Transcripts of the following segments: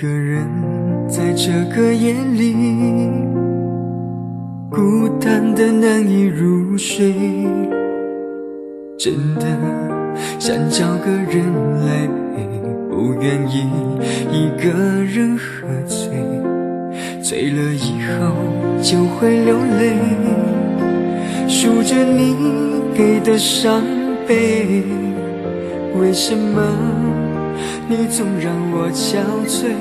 个人在这个夜里，孤单的难以入睡，真的想找个人来陪，不愿意一个人喝醉，醉了以后就会流泪，数着你给的伤悲，为什么你总让我憔悴？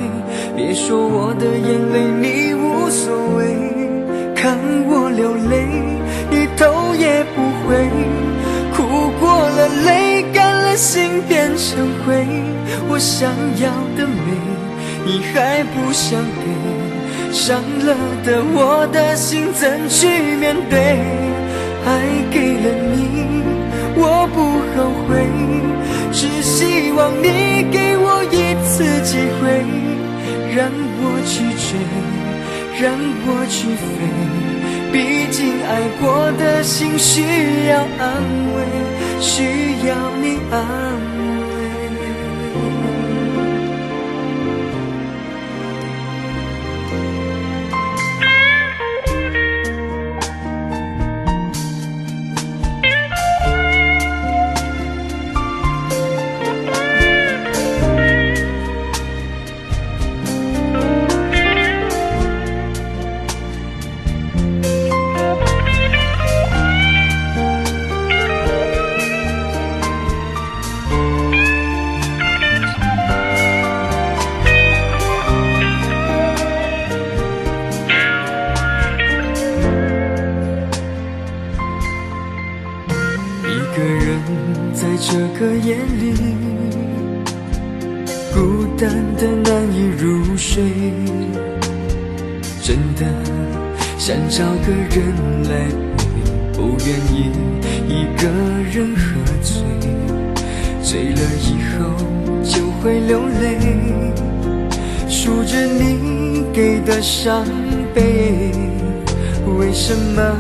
别说我的眼泪你无所谓，看我流泪你头也不回，哭过了泪干了心变成灰，我想要的美你还不想给，伤了的我的心怎去面对？爱给了你我不后悔，只希望你给我一次机会，让我去追，让我去飞，毕竟爱过的心需要安慰，需要你安慰。一个人在这个夜里，孤单的难以入睡，真的想找个人来陪，不愿意一个人喝醉，醉了以后就会流泪，数着你给的伤悲，为什么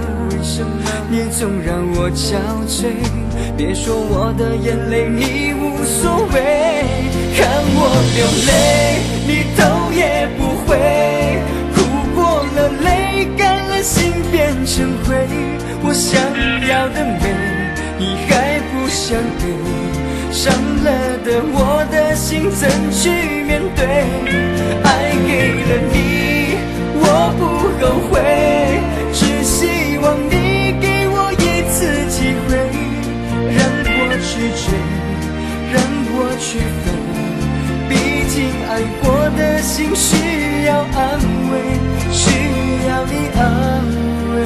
你总让我憔悴？别说我的眼泪你无所谓，看我流泪你头也不回，哭过了泪干了心变成灰，我想要的美你还不想给，伤了的我的心怎去面对？爱给了你我不后悔，只希望你给我一次机会，让我去追，让我去飞，毕竟爱过的心需要安慰，需要你安慰。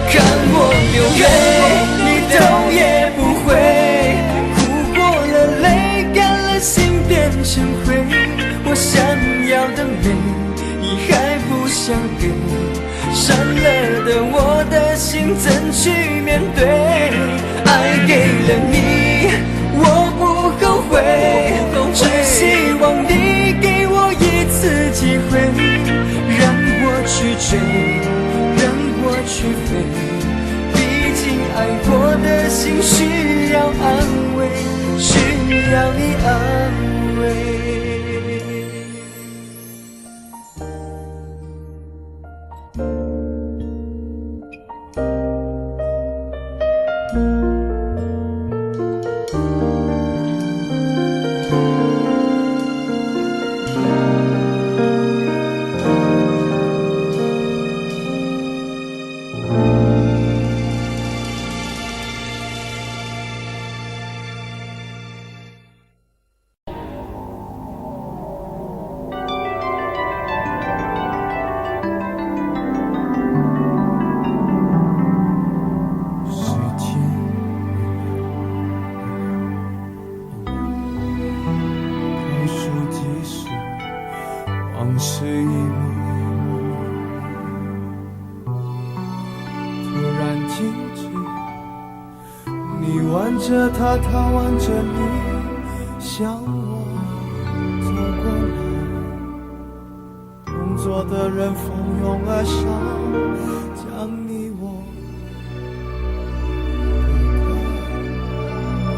看我流泪你头也不回，哭过了泪干了心变成灰，我想要的美你还不想给，伤了的我的心怎去面对？爱给了你我不后悔，只希望你给我一次机会，让我去追，让我去飞，毕竟爱过的心需要安慰，需要你安慰。往事一幕突然停止，你挽着他，他挽着你，向我走过来，同桌的人蜂拥而上，将你我推开。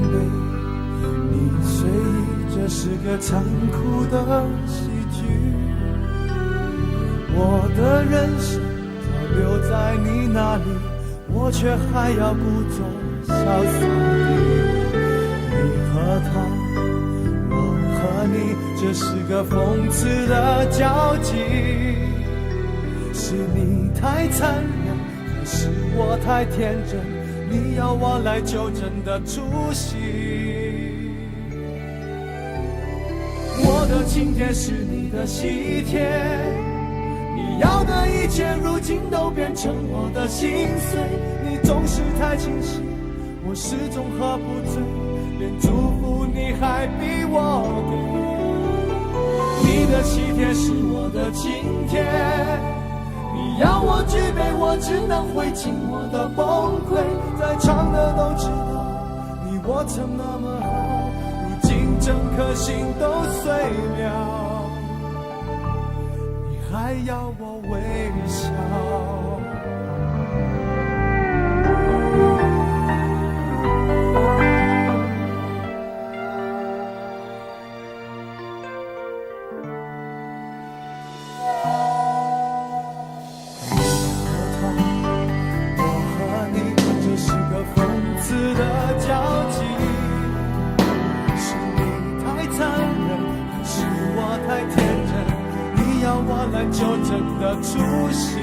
悲，你随意，这是个残酷的喜剧。我的人生早留在你那里，我却还要故作潇洒地，你和他，我和你，这是个讽刺的交集。是你太残忍，还是我太天真？你要我来纠正的出息。我的请帖是你的喜帖，你要的一切如今都变成我的心碎。你总是太清醒，我始终喝不醉，连祝福你还逼我给。你的喜帖是我的请帖，你要我举杯，我只能会尽我的崩溃。在场的都知道，你我曾那么好，如今整颗心都碎了，你还要我微笑。来纠正的出息。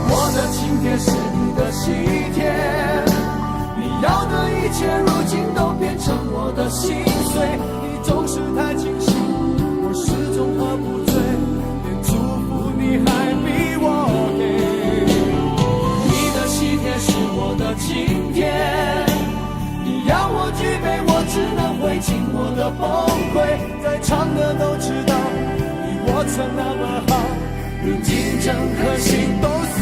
我的请帖是你的喜帖，你要的一切如今都变成我的心碎。你总是太清醒，我始终喝不醉，连祝福你还逼我给。你的喜帖是我的请帖，你要我举杯，我只能会尽我的崩溃。在场的都知道，你我曾那么好，如今整颗心都碎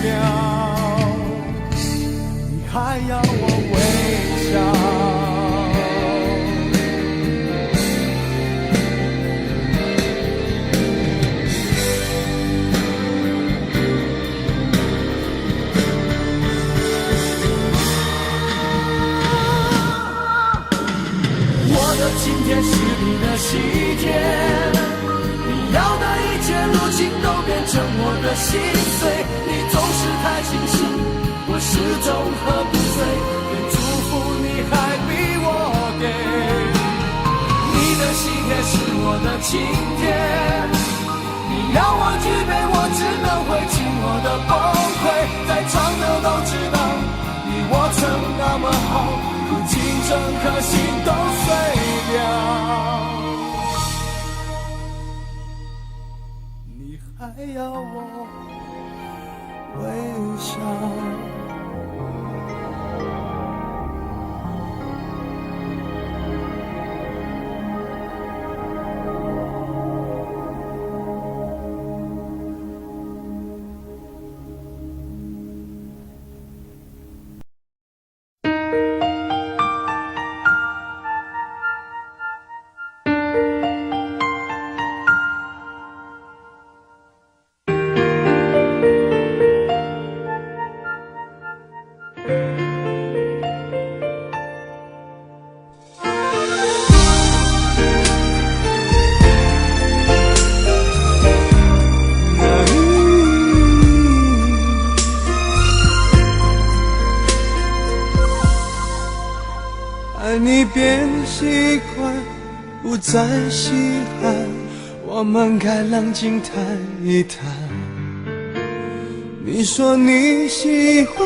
了，你还要我微笑。今天是你的喜帖，你要的一切如今都变成我的心碎。你总是太清醒，我始终喝不醉，连祝福你还逼我给。你的喜帖是我的请帖，你要我举杯，我只能会尽我的崩溃。在场的都知道，你我曾那么好，如今整颗心都碎了，你还要我微笑。你变习惯，不再稀罕，我们该冷静谈一谈。你说你喜欢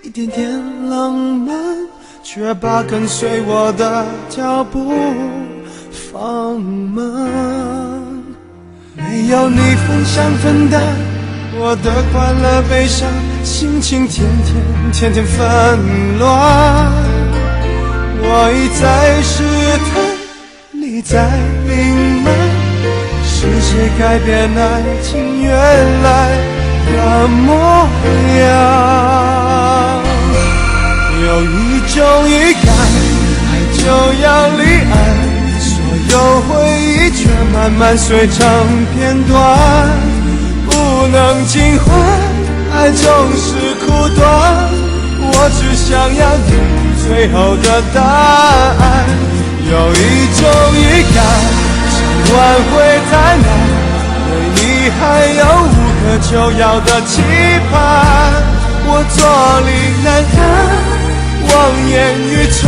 一点点浪漫，却把跟随我的脚步放慢。没有你分享分担我的快乐悲伤，心情天天纷乱。我一再试探，你在隐瞒，是谁改变爱情原来的模样？有一种预感，爱就要离岸，所有回忆却慢慢碎成片段，不能尽欢，爱总是苦短，我只想要你最后的答案。有一种预感，想挽回太难，对你还有无可救药的期盼。我坐立难安，望眼欲穿，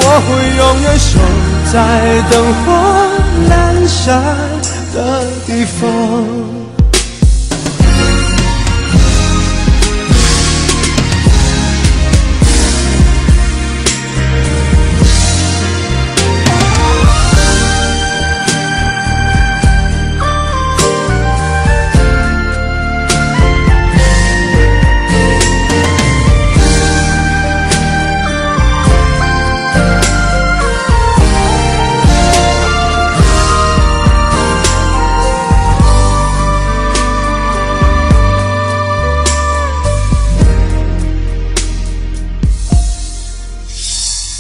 我会永远守在灯火阑珊的地方。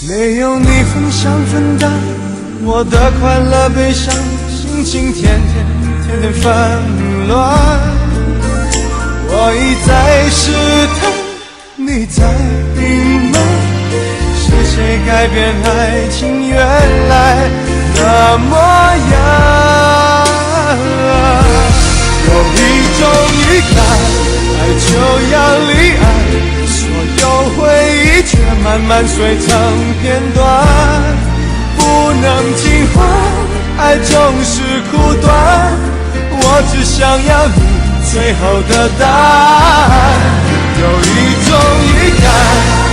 没有你分享分担我的快乐悲伤，心情天天纷乱。我一再试探，你在隐瞒，是谁改变爱情原来的模样？有一种预感，爱就要离岸，所有回忆却慢慢碎成片段，不能尽欢，爱总是苦短。我只想要你最后的答案。有一种预感，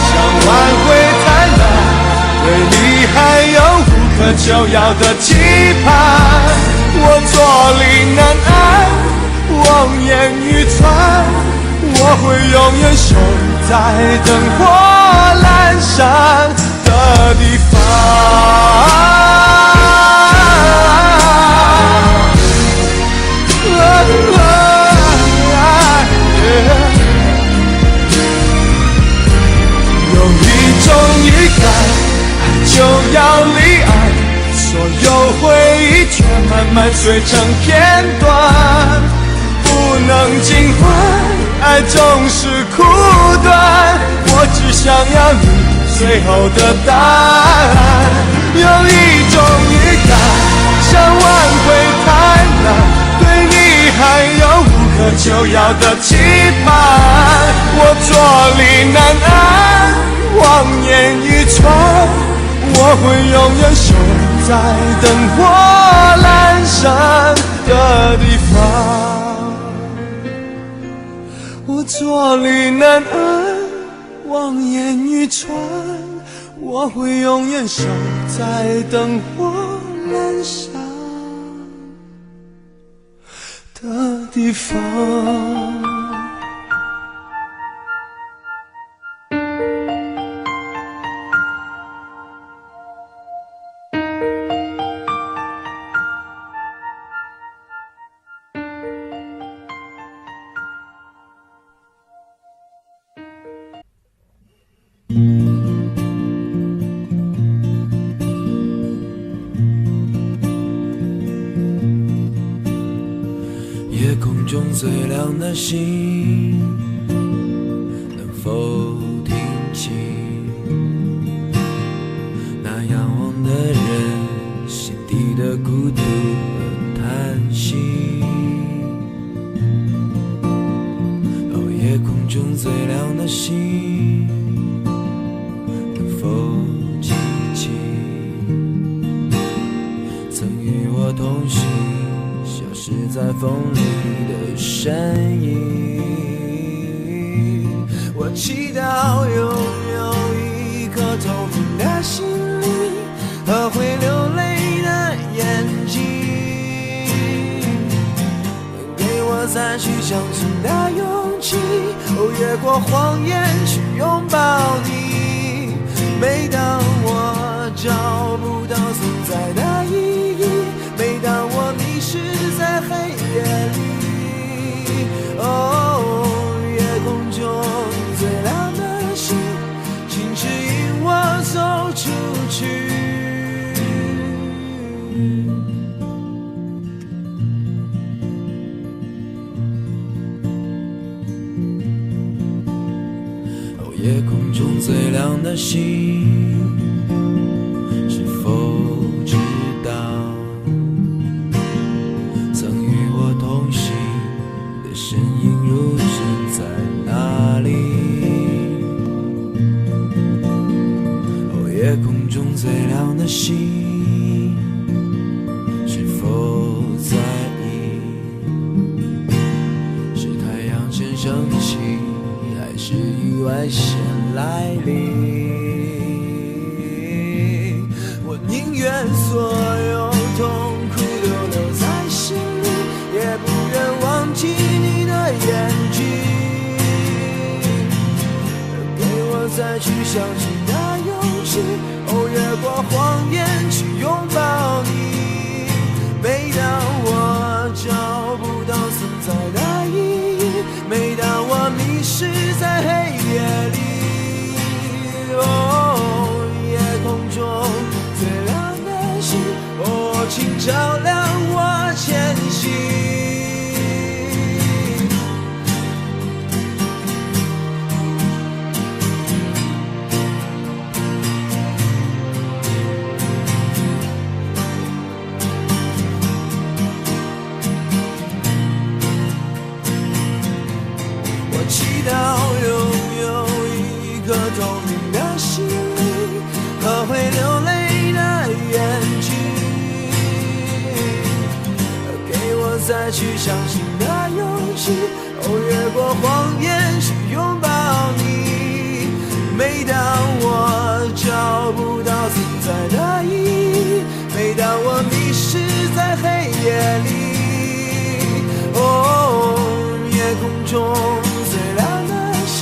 想挽回太难，对你还有无可救药的期盼。我坐立难安，望眼欲穿，我会永远守在灯火阑珊的地方。有一种预感，爱就要离岸，所有回忆却慢慢碎成片段，不能尽欢，爱总是苦短。我只想要你最后的答案。有一种预感，想挽回太难，对你还有无可救药的期盼。我坐立难安，望眼欲穿，我会永远守在灯火阑珊的地方。我坐立难安，望眼欲穿，我会永远守在灯火阑珊的地方。夜空中最亮的星，能否听清那仰望的人心底的孤独和叹息？哦，夜空中最亮的星，能否记起曾与我同行消失在风里的身影？我祈祷拥有一颗透明的心灵和会流泪的眼睛，能给我再去相信的勇气，越过谎言去拥抱你。每当我找不到存在的意义，每当我迷失在黑夜里，哦，夜空中最亮的星，请指引我走出去。哦，夜空中最亮的星，是否知道曾与我同行的身影如今在哪里？哦，夜空中最亮的星，是否在意？是太阳先升起，还是意外先来临？我宁愿所有痛苦都留在心里，也不愿忘记你的眼睛。给我再去相信的勇气，哦，越过谎言去拥抱你。每当我找不到存在的意义，每当我迷失在黑夜里，哦，夜空中最亮的星，哦，请照亮我前行。祈祷拥有一颗透明的心灵和会流泪的眼睛，给我再去相信的勇气，哦，越过谎言去拥抱你。每当我找不到存在的意义，每当我迷失在黑夜里，哦，夜空中最亮的星，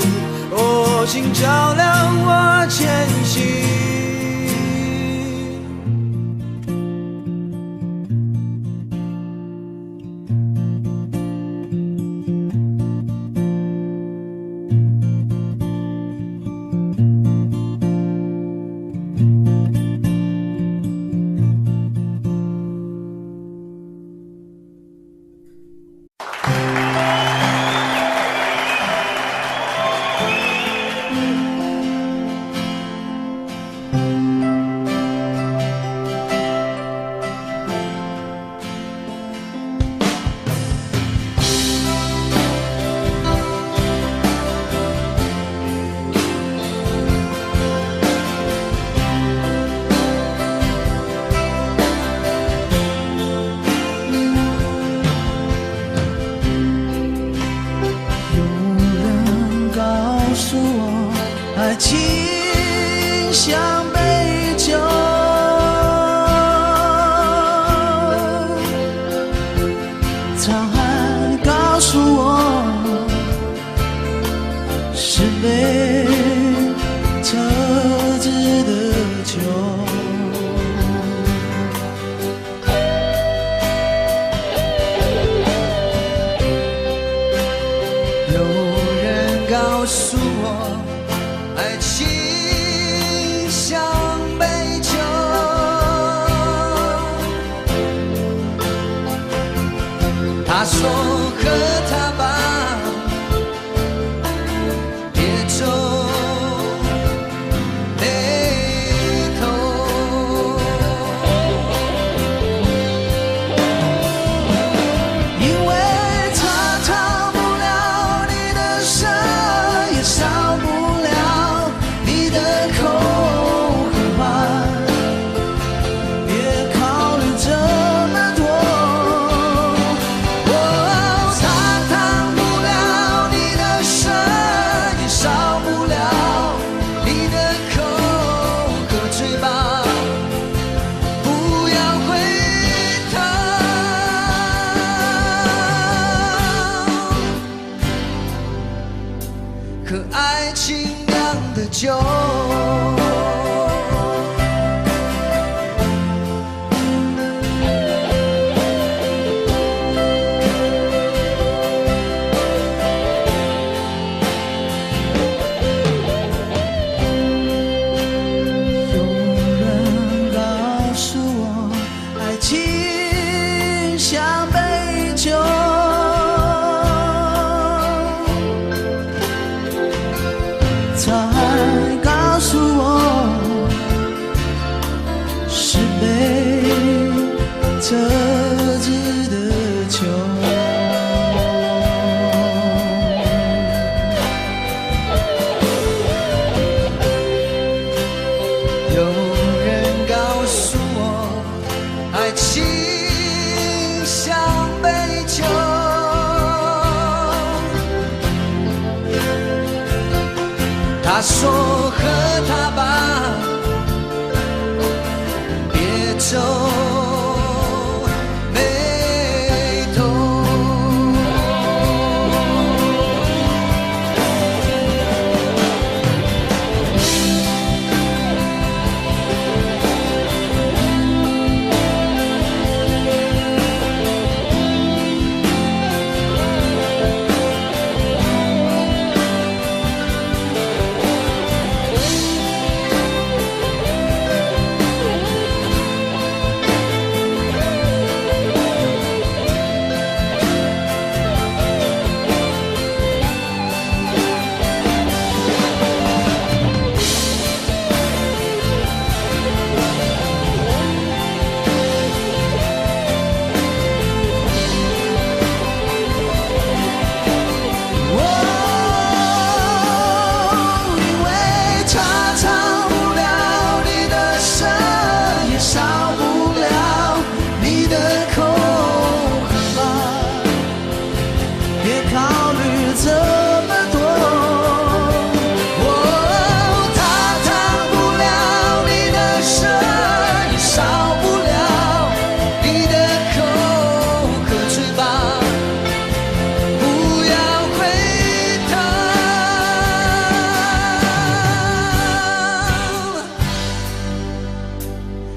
哦，请照亮我前行。爱情像杯酒，沧海告诉我是杯特制的酒。有人告诉我爱情像杯酒，他说喝它吧，别皱眉头，因为它逃不了你的手，也少不了你的口和话，别考虑这么多。哦，它烫不了你的身，也少不了你的口和嘴巴，不要回头。可爱情酿的酒，有人告诉我爱情像杯酒，沧说和他吧，别皱眉头。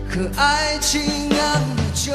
可爱情酿的酒，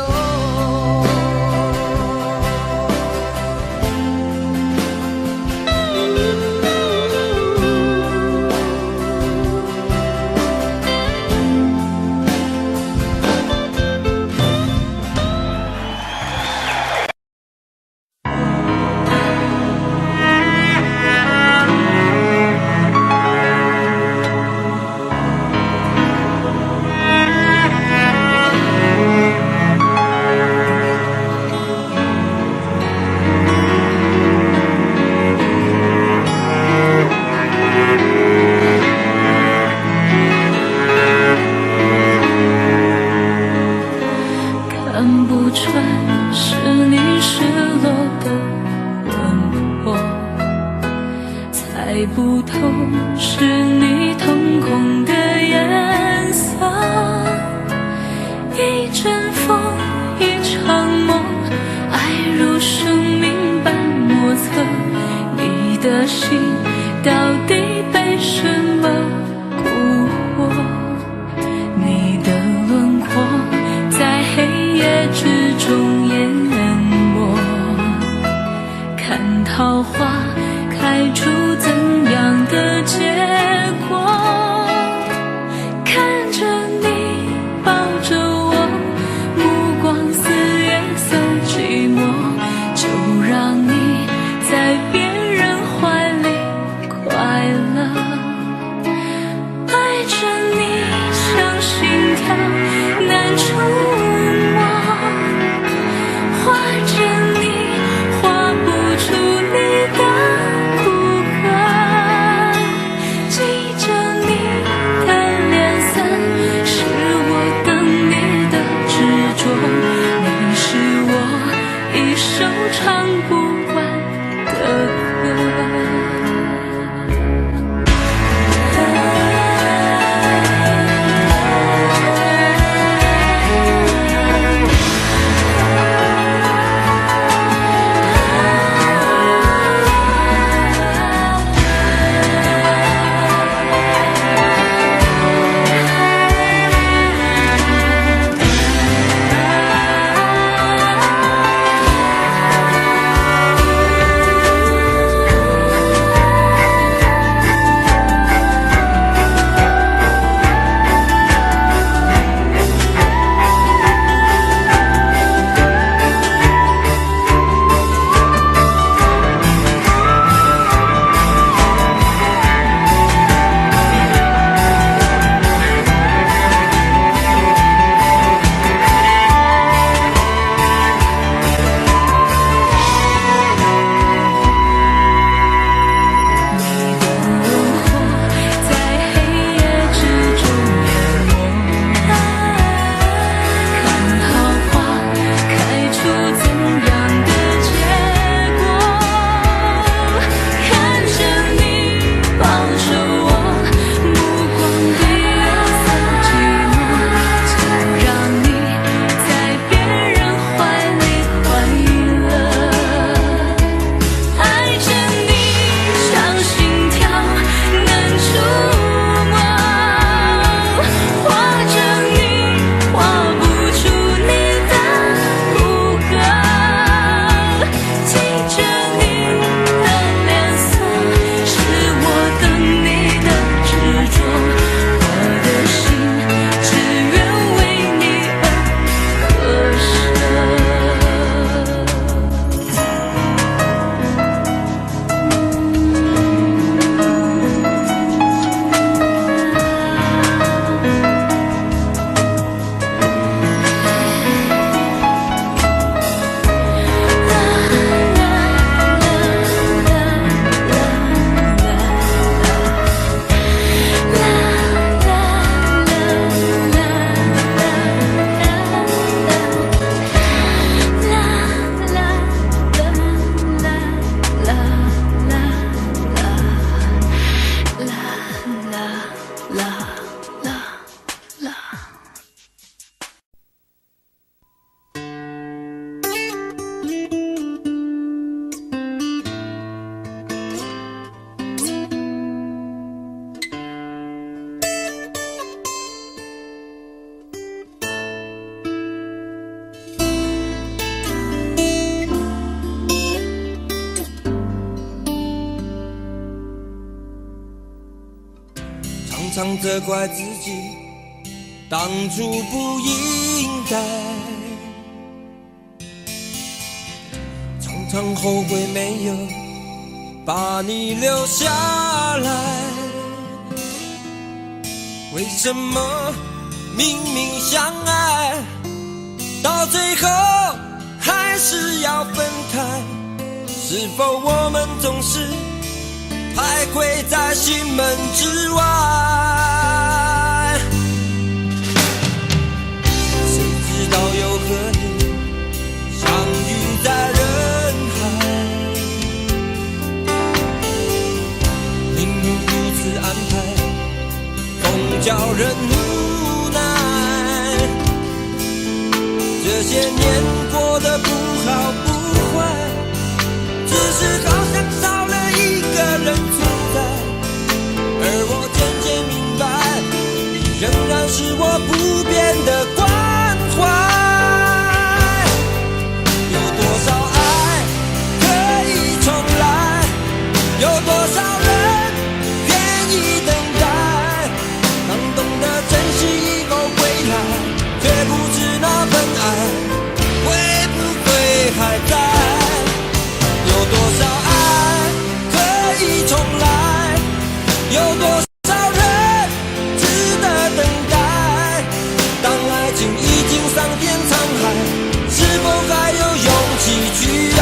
看不穿是你失落的轮廓，猜不透是你瞳孔的颜色。一阵风，一场梦，爱如生命般莫测。你的心到底被什么蛊惑？你的轮廓在黑夜之中淹没，看桃花开出怎样的结果？看着你抱着我，目光似月色寂寞，就让你在别人怀里快乐。爱着你像心跳难触摸，画着你画不出你的骨骼，常责怪自己当初不应该，常常后悔没有把你留下来。为什么明明相爱，到最后还是要分开？是否我们总是徘徊在心门之外？谁知道又和你相遇在人海，命运如此安排，总叫人无奈。这些年过得不好不坏，只是好像少了一个人存在，而我渐渐明白，你仍然是我不变的关怀。有多少爱可以重来，有多少人愿意等待，当懂得珍惜以后归来，却不知那份爱会不会还在。有多少爱可以重来，有多少人值得等待，当爱情已经桑田沧海，是否还有勇气去爱？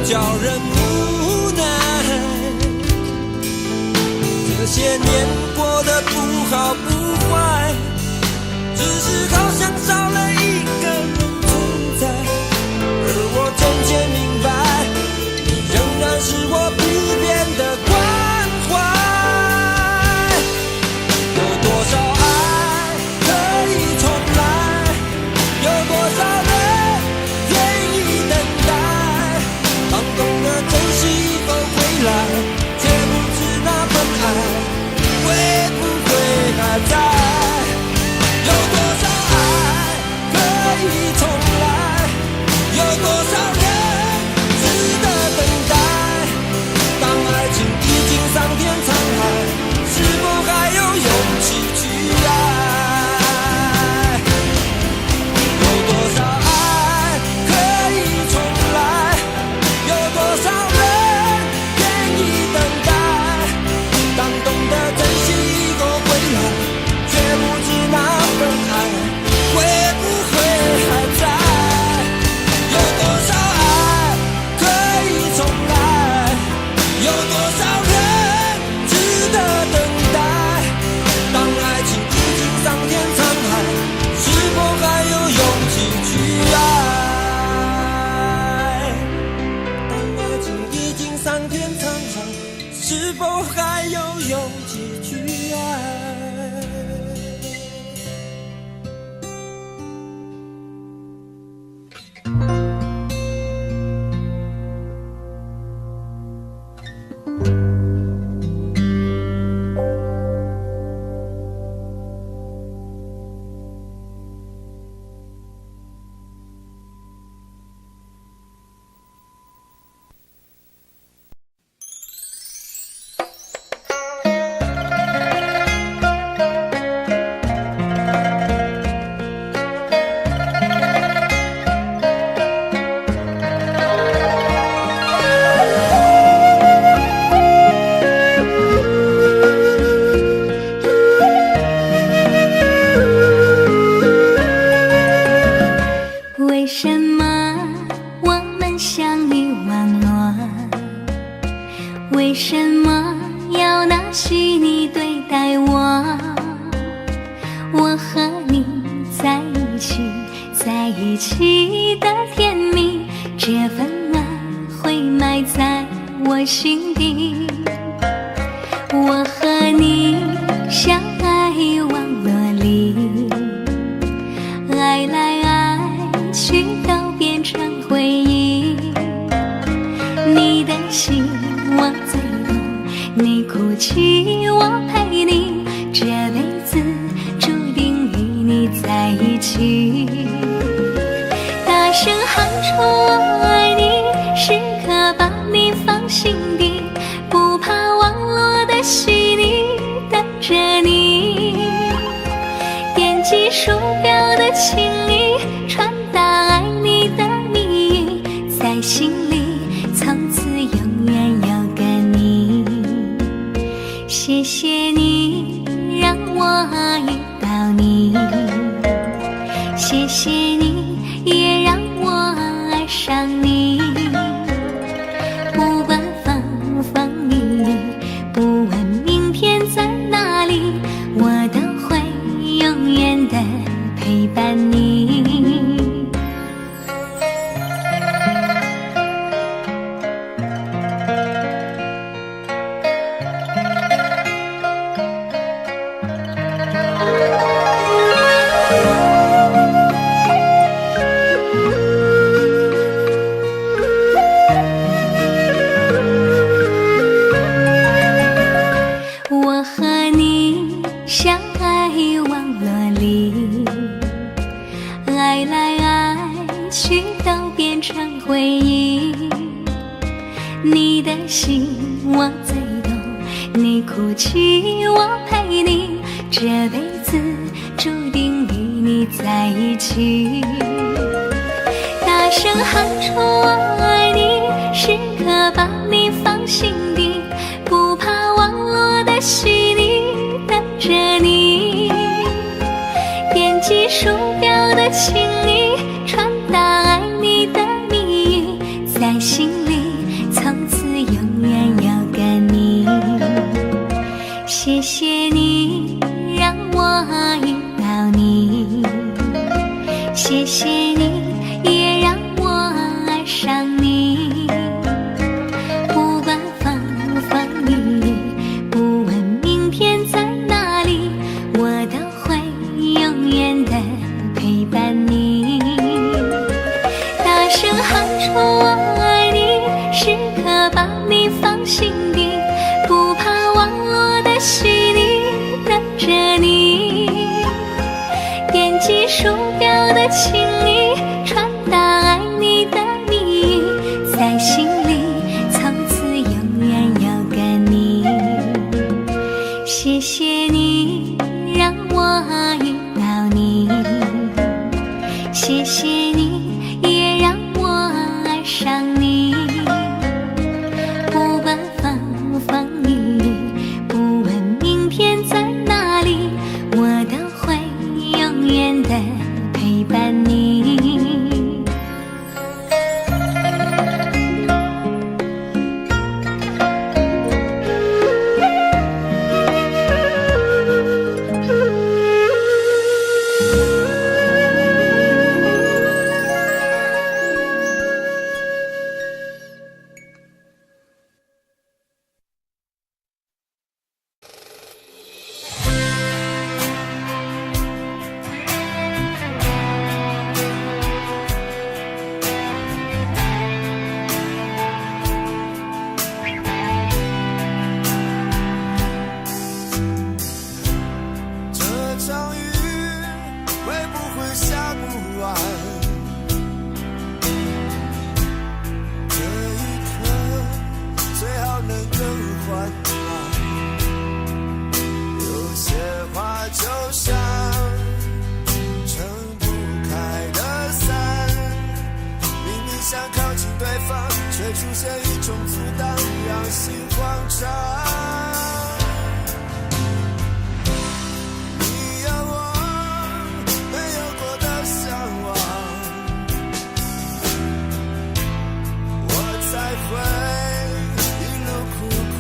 叫人无奈，这些年过得不好不坏，只是好像少了一个人存在，而我渐渐明白，你仍然是我不变的关怀。有多少爱可以重来，有多少人愿意等待，当懂得珍惜以后回来，却不知那份爱会不会还在。有多少爱可以重来，有多少人值得等待，当爱情已经桑田沧海，是否还有勇气去爱？有多少爱可以重来，有多少人愿意等待，当懂得珍惜以后回来，却不知那份爱会不会还在。有多少爱可以重来，有多少人值得等待，当爱情已经桑田沧海，是否还有勇气去爱？当爱情已经桑田沧海，是否还有勇气去爱？为什么我们相遇晚暖，为什么要拿细腻对待我？我和你在一起，在一起的甜蜜，这份爱会埋在我心底。我和你相爱网络里，爱来爱去都变成回忆。你的心我最懂，你哭泣我陪你，这辈子注定与你在一起。大声喊出我爱你，时刻把你放心底，不怕网络的洗礼，等着你。点击鼠标的请你传达爱你的蜜语，在心里从此永远有个你。谢谢你让我遇到你，谢谢你也让我爱上你。不管风风雨雨，不问明天在哪里，我都会永远的陪伴你。我和你相爱网络里，爱来爱去都变成回忆。你的心我最懂，你哭泣我陪你，这辈子注定与你在一起。大声喊出我爱你，时刻把你放心底，不怕网络的洗礼，等着你。点击鼠标的请你传达爱你的蜜语，在心里从此永远有个你。谢谢你让我遇到你，谢谢你也让我爱上你。不管风风雨雨，不问明天在哪里，我都会永远的陪伴你。大声喊出我爱你，时刻把你放心底，不怕网络的洗礼，等着你。点击鼠标的请你传达爱你的蜜语，在心里从此永远有个你。谢谢你让我遇到你，谢谢你也让我爱上你。不管风风雨雨，不问明天在哪里，我都会永远的陪伴你。这场雨会不会下不完？这一刻最好能更缓慢。有些话就像撑不开的伞，明明想靠近对方，却出现一种阻挡，让心慌张。会一路苦苦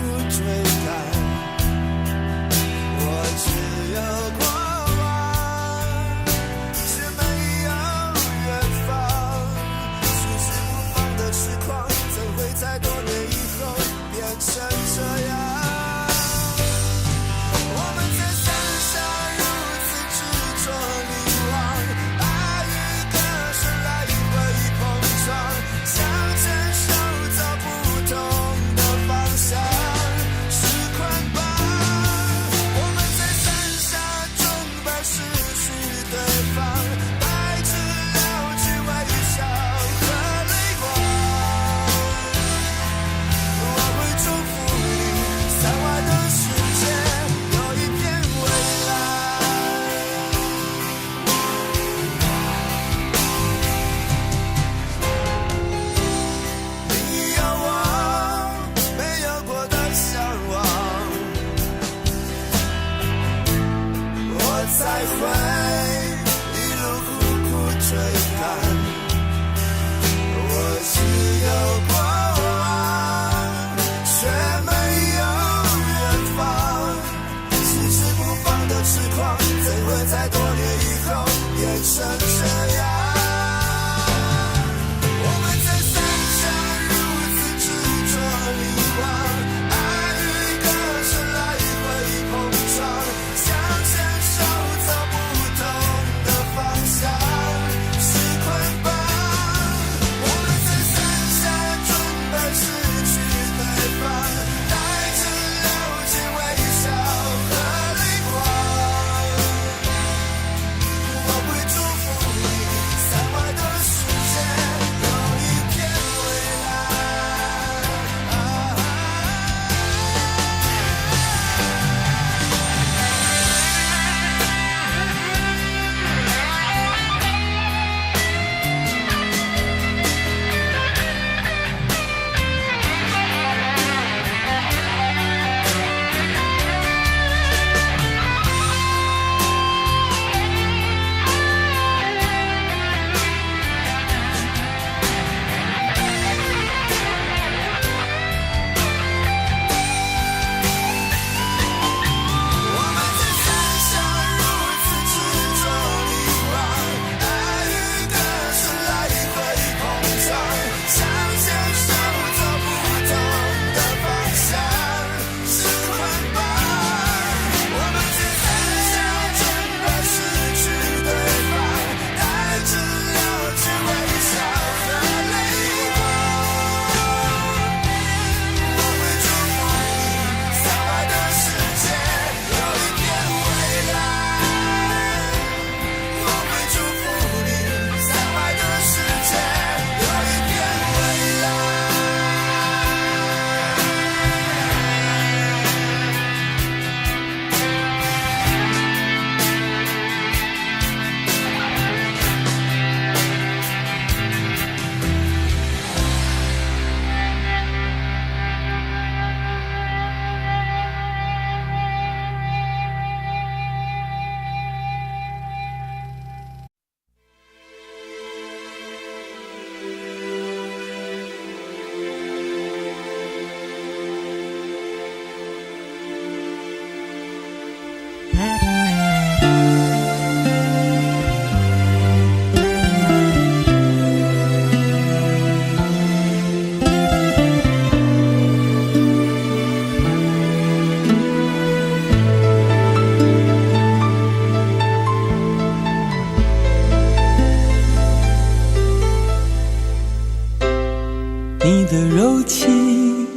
你的柔情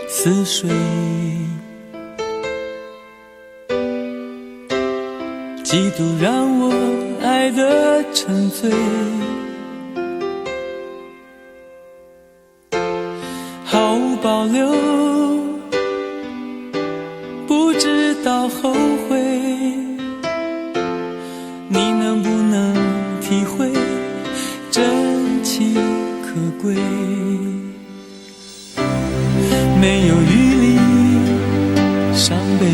似水，嫉妒让我爱得沉醉，毫无保留，不知道后悔。你能不能体会真情可贵？没有余力伤悲，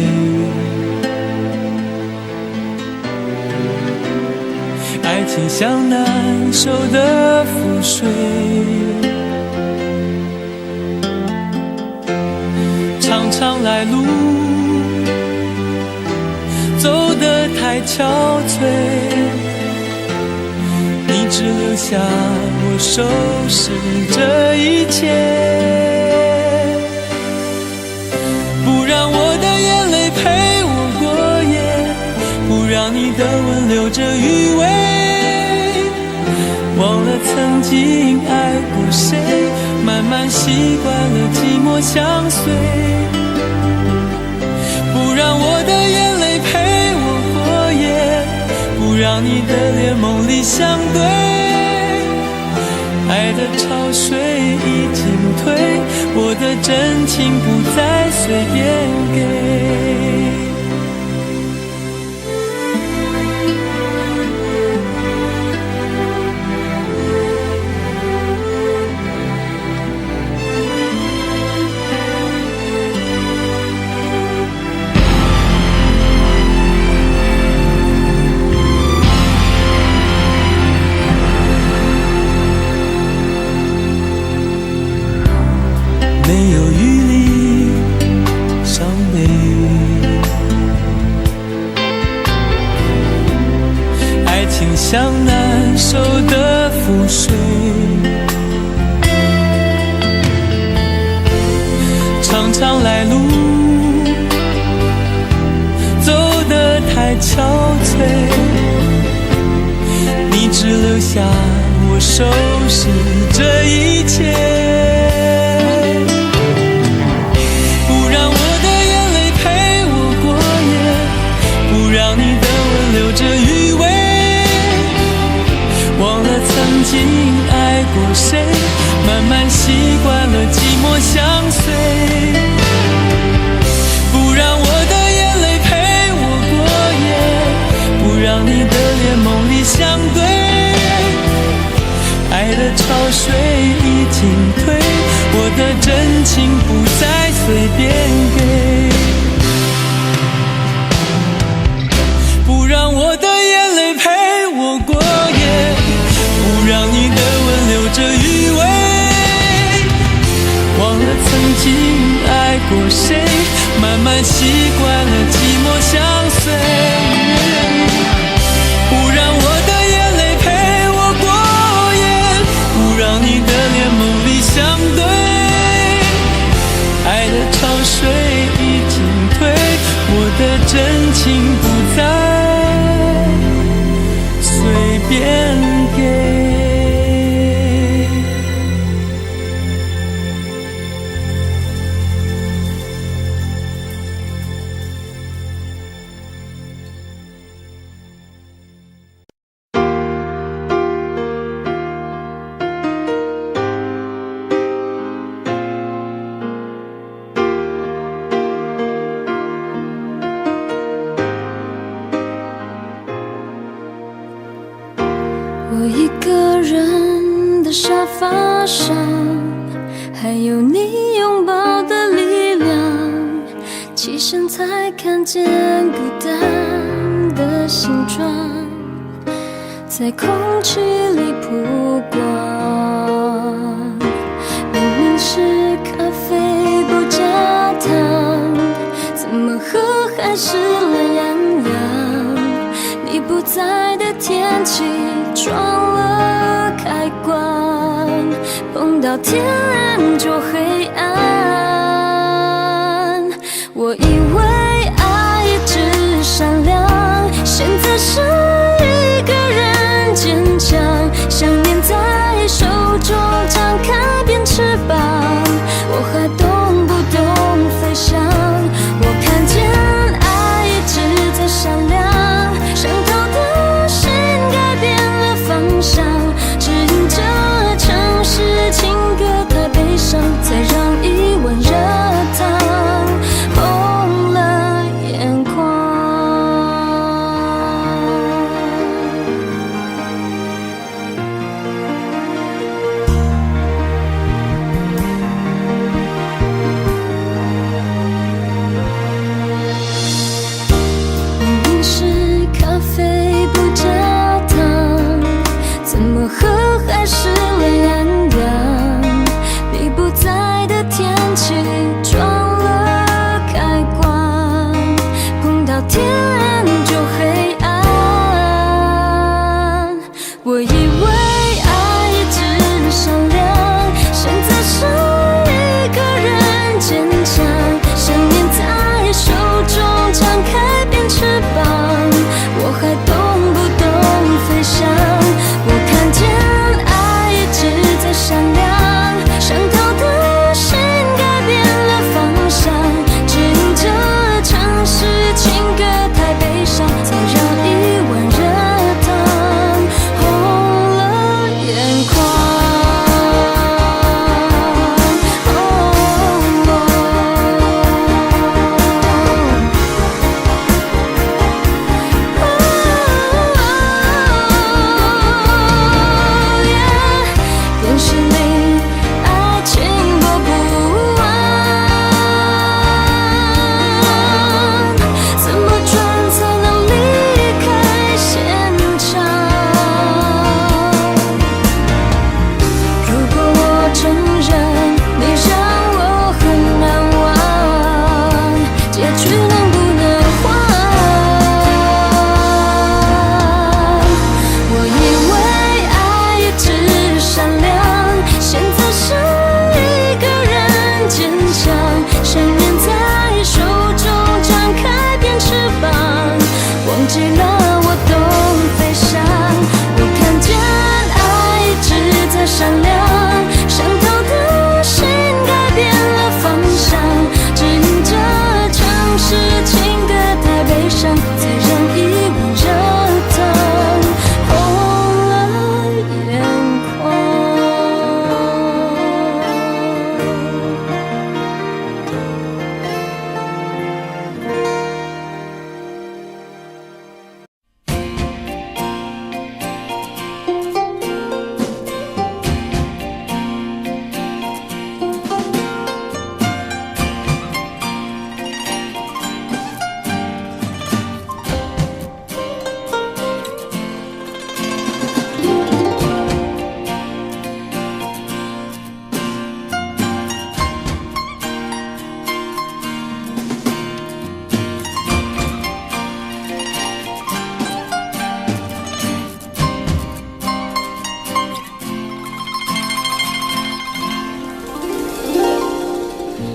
爱情像难收的覆水，常常来路走得太憔悴，你只留下我收拾这一切，不让我的眼泪陪我过夜，不让你的吻留着余味，忘了曾经爱过谁，慢慢习惯了寂寞相随，不让我的眼泪陪我过夜，不让你的脸梦里相对，爱的潮水已经退，我的真情不再随便给。没有余力伤悲，爱情像难收的覆水，常常来路走得太憔悴，你只留下我收拾这一切，曾经爱过谁，慢慢习惯了寂寞相随，不让我的眼泪陪我过夜，不让你的脸梦里相对，爱的潮水已经退，我的真情不再随便给，不让我的眼泪陪我过夜，不让你的吻留着余味，忘了曾经爱过谁，慢慢习惯了寂寞相随，不让我的眼泪陪我过夜，不让你的脸梦里相对，爱的潮水已经退，我的真情不再随便给。我一个人的沙发上，还有你拥抱的力量，起身才看见孤单的形状，在空气里曝光。明明是咖啡不加糖，怎么喝还是懒洋洋？你不在的天气撞了开关，碰到天然就黑暗。我以为爱一直闪亮，现在是一个人坚强，想念在手中张开变翅膀。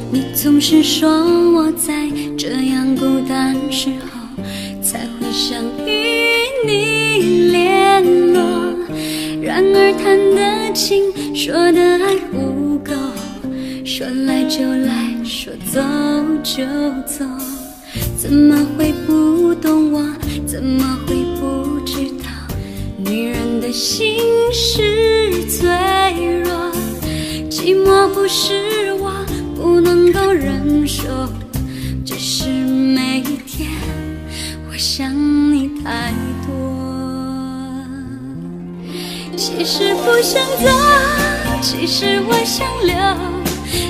你总是说我在这样孤单时候才会想与你联络，然而谈得情说的爱不够，说来就来，说走就走，怎么会不懂我，怎么会不知道女人的心是脆弱，寂寞不是我不能够忍受，只是每一天我想你太多。其实不想走，其实我想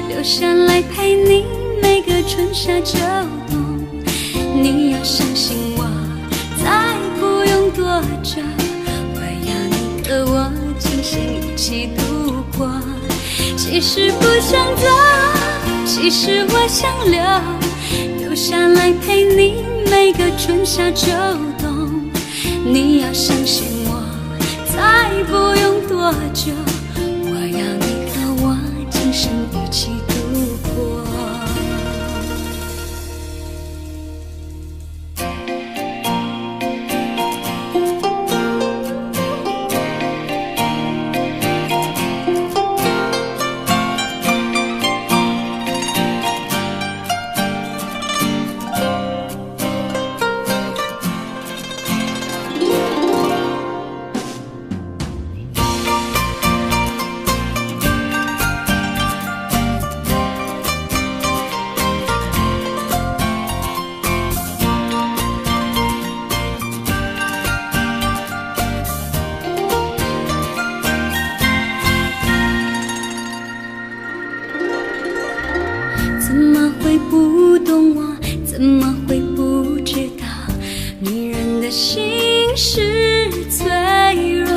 留下来陪你每个春夏秋冬。你要相信我，再不用多久，我要你和我今生一起度过。其实不想走，其实我想留下来陪你每个春夏秋冬。你要相信我，再不用多久，我要你和我今生一起度过。怎么会不懂我，怎么会不知道女人的心是脆弱，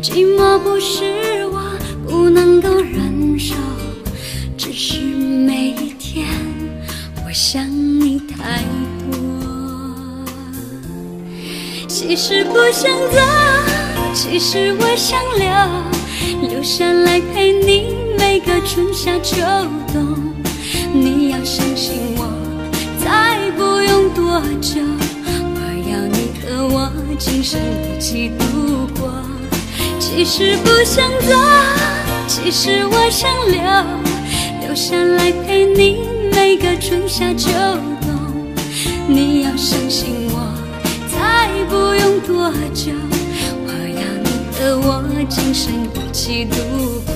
寂寞不是我不能够忍受，只是每一天我想你太多。其实不想走，其实我想留下来陪你每个春夏秋冬。你要相信我，再不用多久，我要你和我今生一起度过。其实不想走，其实我想留下来陪你每个春夏秋冬。你要相信我，再不用多久，我要你和我今生一起度过。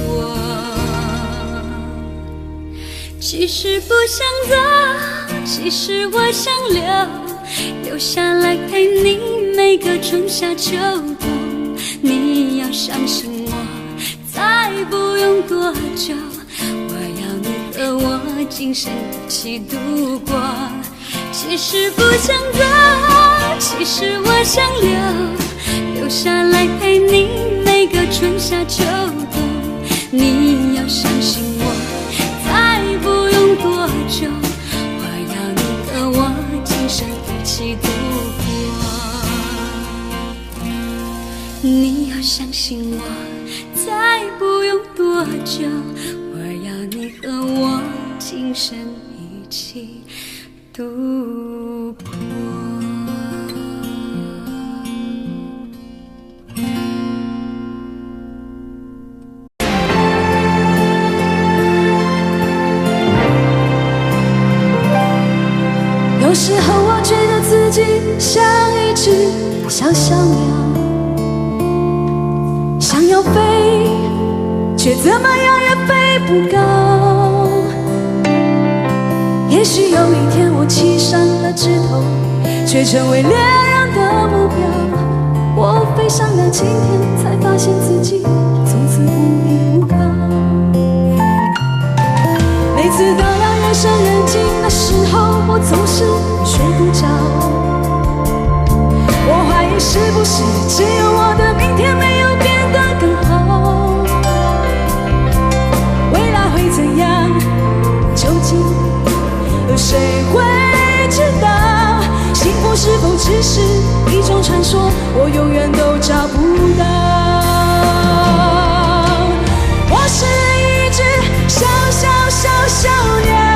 其实不想走，其实我想留下来陪你每个春夏秋冬。你要相信我，再不用多久，我要你和我今生一起度过。其实不想走，其实我想留下来陪你每个春夏秋冬。你要相信我，再不用多久，我要你和我今生一起度过。你要相信我，再不用多久，我要你和我今生一起度过。有时候我觉得自己像一只小小鸟，想要飞，却怎么样也飞不高。也许有一天我栖上了枝头，却成为猎人的目标。我飞上了青天，才发现自己从此无依无靠。每次当夜深人静的时候，我总是睡不着。我怀疑是不是只有我的明天没有变得更好？未来会怎样？究竟有谁会知道？幸福是否只是一种传说？我永远都找不到。我是一只小小小小鸟。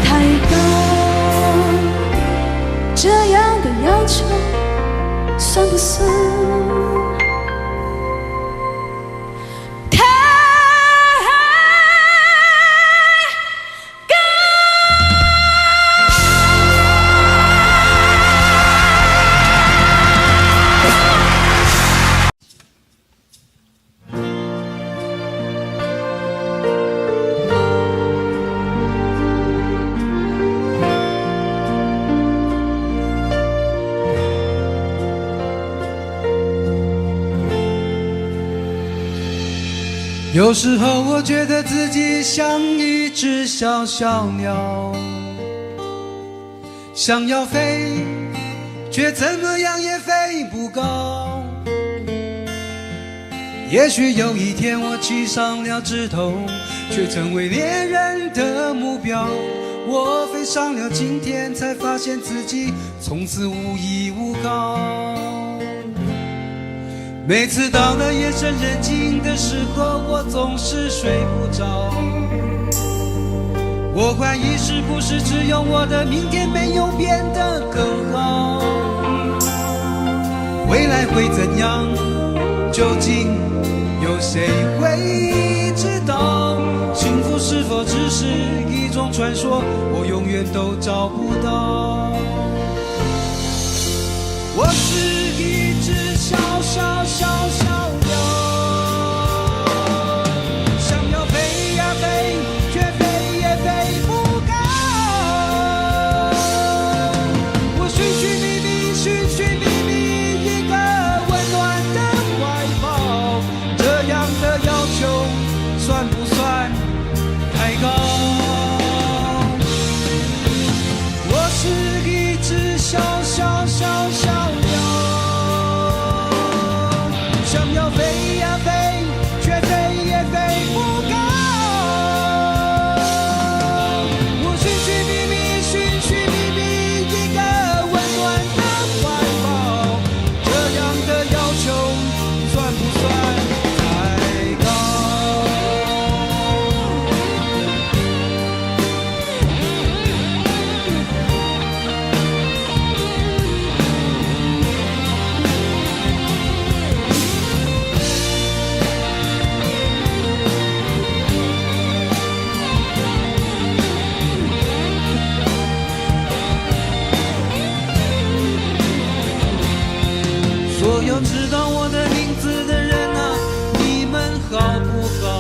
太高，这样的要求算不算太高？有时候我觉得自己像一只小小鸟，想要飞，却怎么样也飞不高。也许有一天我栖上了枝头，却成为猎人的目标。我飞上了今天，才发现自己从此无依无靠。每次到了夜深人静的时候，我总是睡不着。我怀疑是不是只有我的明天没有变得更好？未来会怎样？究竟有谁会知道？幸福是否只是一种传说？我永远都找不到。我是一只小小小小鸟，想要飞呀飞，却飞也飞不高。我寻寻觅觅，寻寻觅觅一个温暖的怀抱，这样的要求算不算太高？我是一只小小小小鸟，想要飞呀飞，却飞也飞不高。我寻寻觅觅，寻寻觅觅一个温暖的怀抱，这样的要求算不算太高？所有知道我的名字的人啊，你们好不好？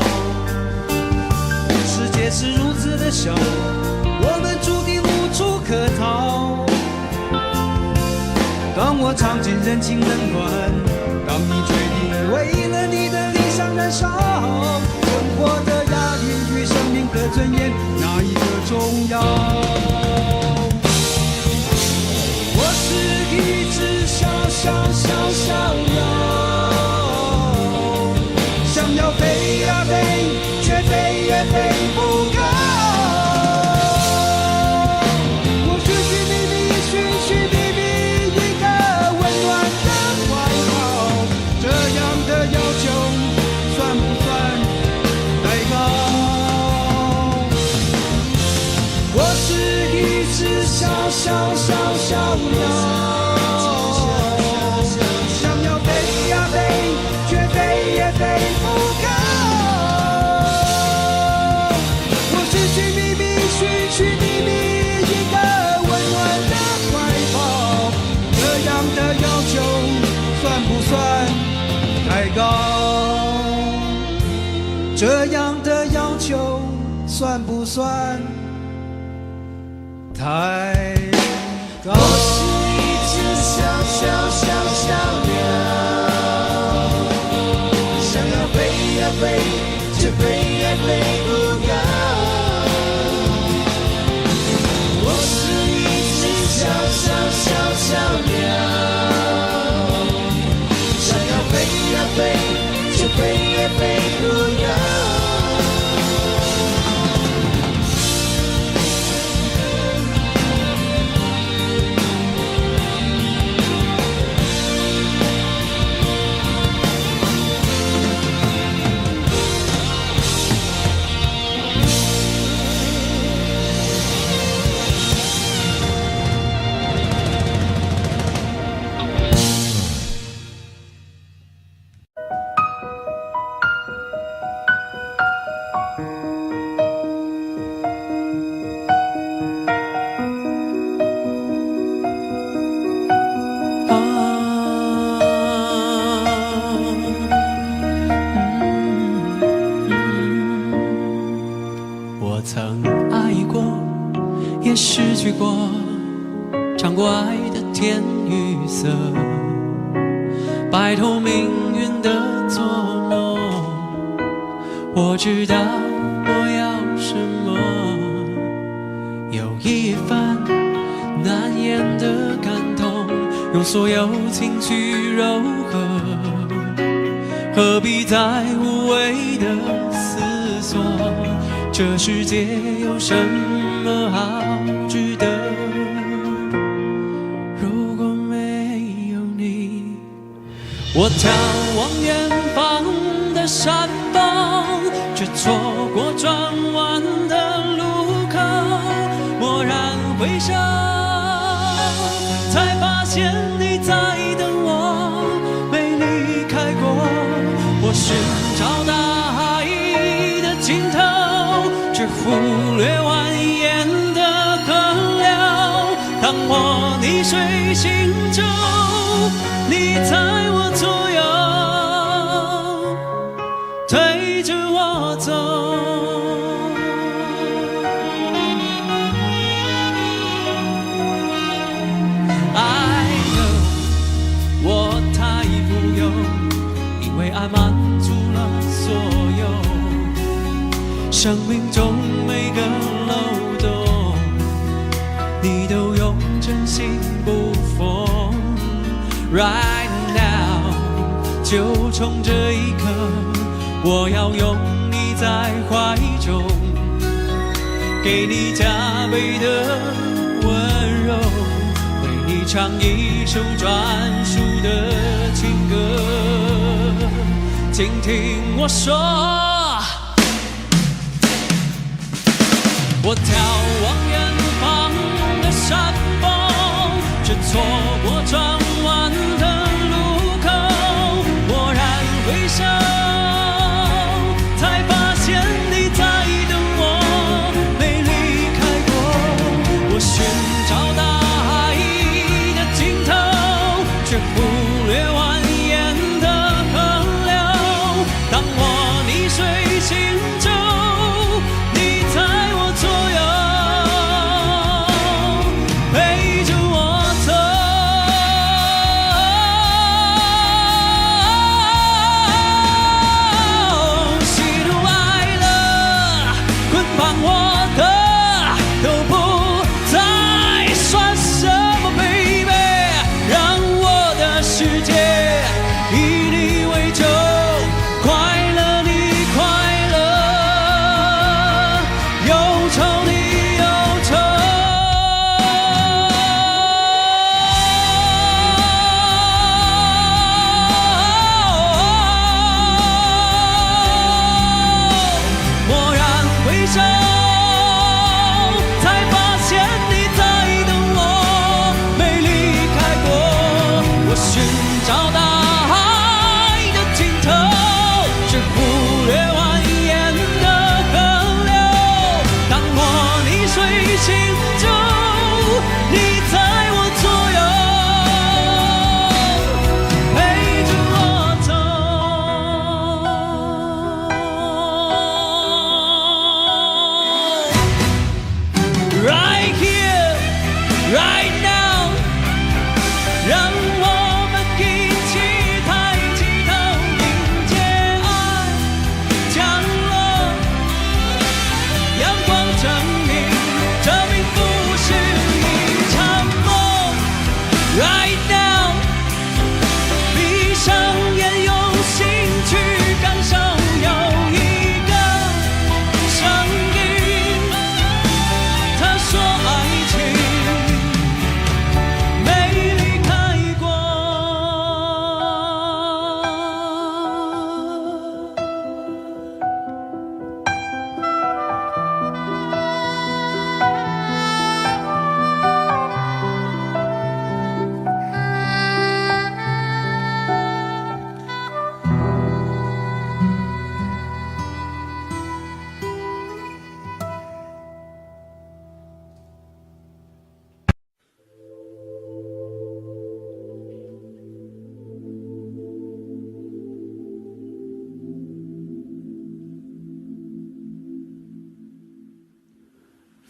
世界是如此的小，我们注定无处可逃。当我尝尽人情冷暖，当你决定为了你的理想燃烧，生活的压力与生命的尊严，哪一个重要？我是一只小小小小鸟，想要飞呀飞，却飞也飞不高。我寻寻觅觅，寻寻觅觅一个温暖的怀抱，这样的要求算不算太高？我是一只小小小小鸟，想要飞呀飞，却飞也飞不高。我寻寻觅觅，寻寻觅觅一个温暖的怀抱，这样的要求算不算太高？这样的要求算不算太高？我是一只小小小小鸟，想要飞呀飞，却飞也飞不高。我是一只小小小小鸟，想要飞呀飞，却飞也飞不高。爱过，也失去过，尝过爱的甜与涩，摆脱命运的捉弄。我知道我要什么，有一番难言的感动，用所有情绪柔和，何必再无谓的思索？这世界有什么好值得？如果没有你，我眺望远方的山峰，却错过转弯的路口。蓦然回首，才发现你在等我，没离开过。我寻找大海的尽头，却忽略蜿蜒的河流。当我逆水行舟，你在我左右，推着我走。I know 我太富有，因为爱满足了所有，生命中每个漏洞，你都用真心补缝。Right now 就冲这一刻，我要拥你在怀中，给你加倍的温柔，为你唱一首专属的情歌。请听我说，我眺望远方的山峰，却错过转弯的路口。蓦然回首，才发现你在等我，没离开过。我寻找大海的尽头，却忽略蜿蜒的河流。当我逆水行舟，你在我左右，陪着我走。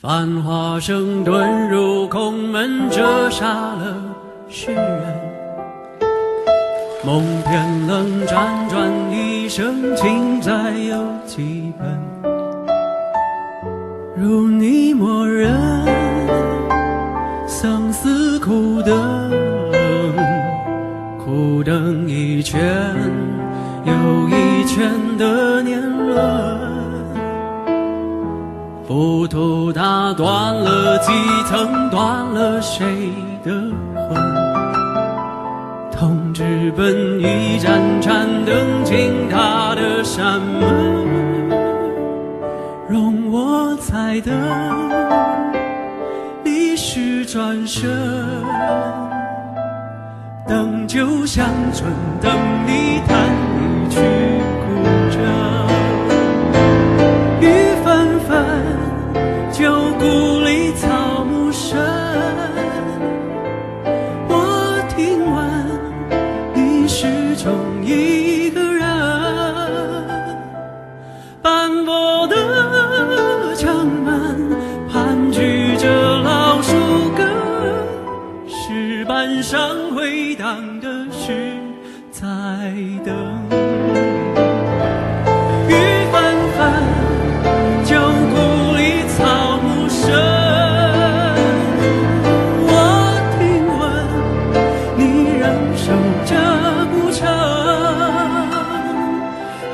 繁华声遁入空门，折煞了世人。梦偏冷，辗转一生，情债有几本？如你默认，相思苦等，苦等一圈又一圈的年轮。浮屠打断了几层，断了谁的魂？痛直奔一盏盏灯，进他的山门。容我再等，历史转身，等酒香醇，等你弹一曲古筝。雨纷纷，旧故里草木深。我听闻你始终一个人，斑驳的城门盘踞着老树根，石板上回荡的是在等。雨纷纷，旧故里草木深。我听闻你仍守着古城，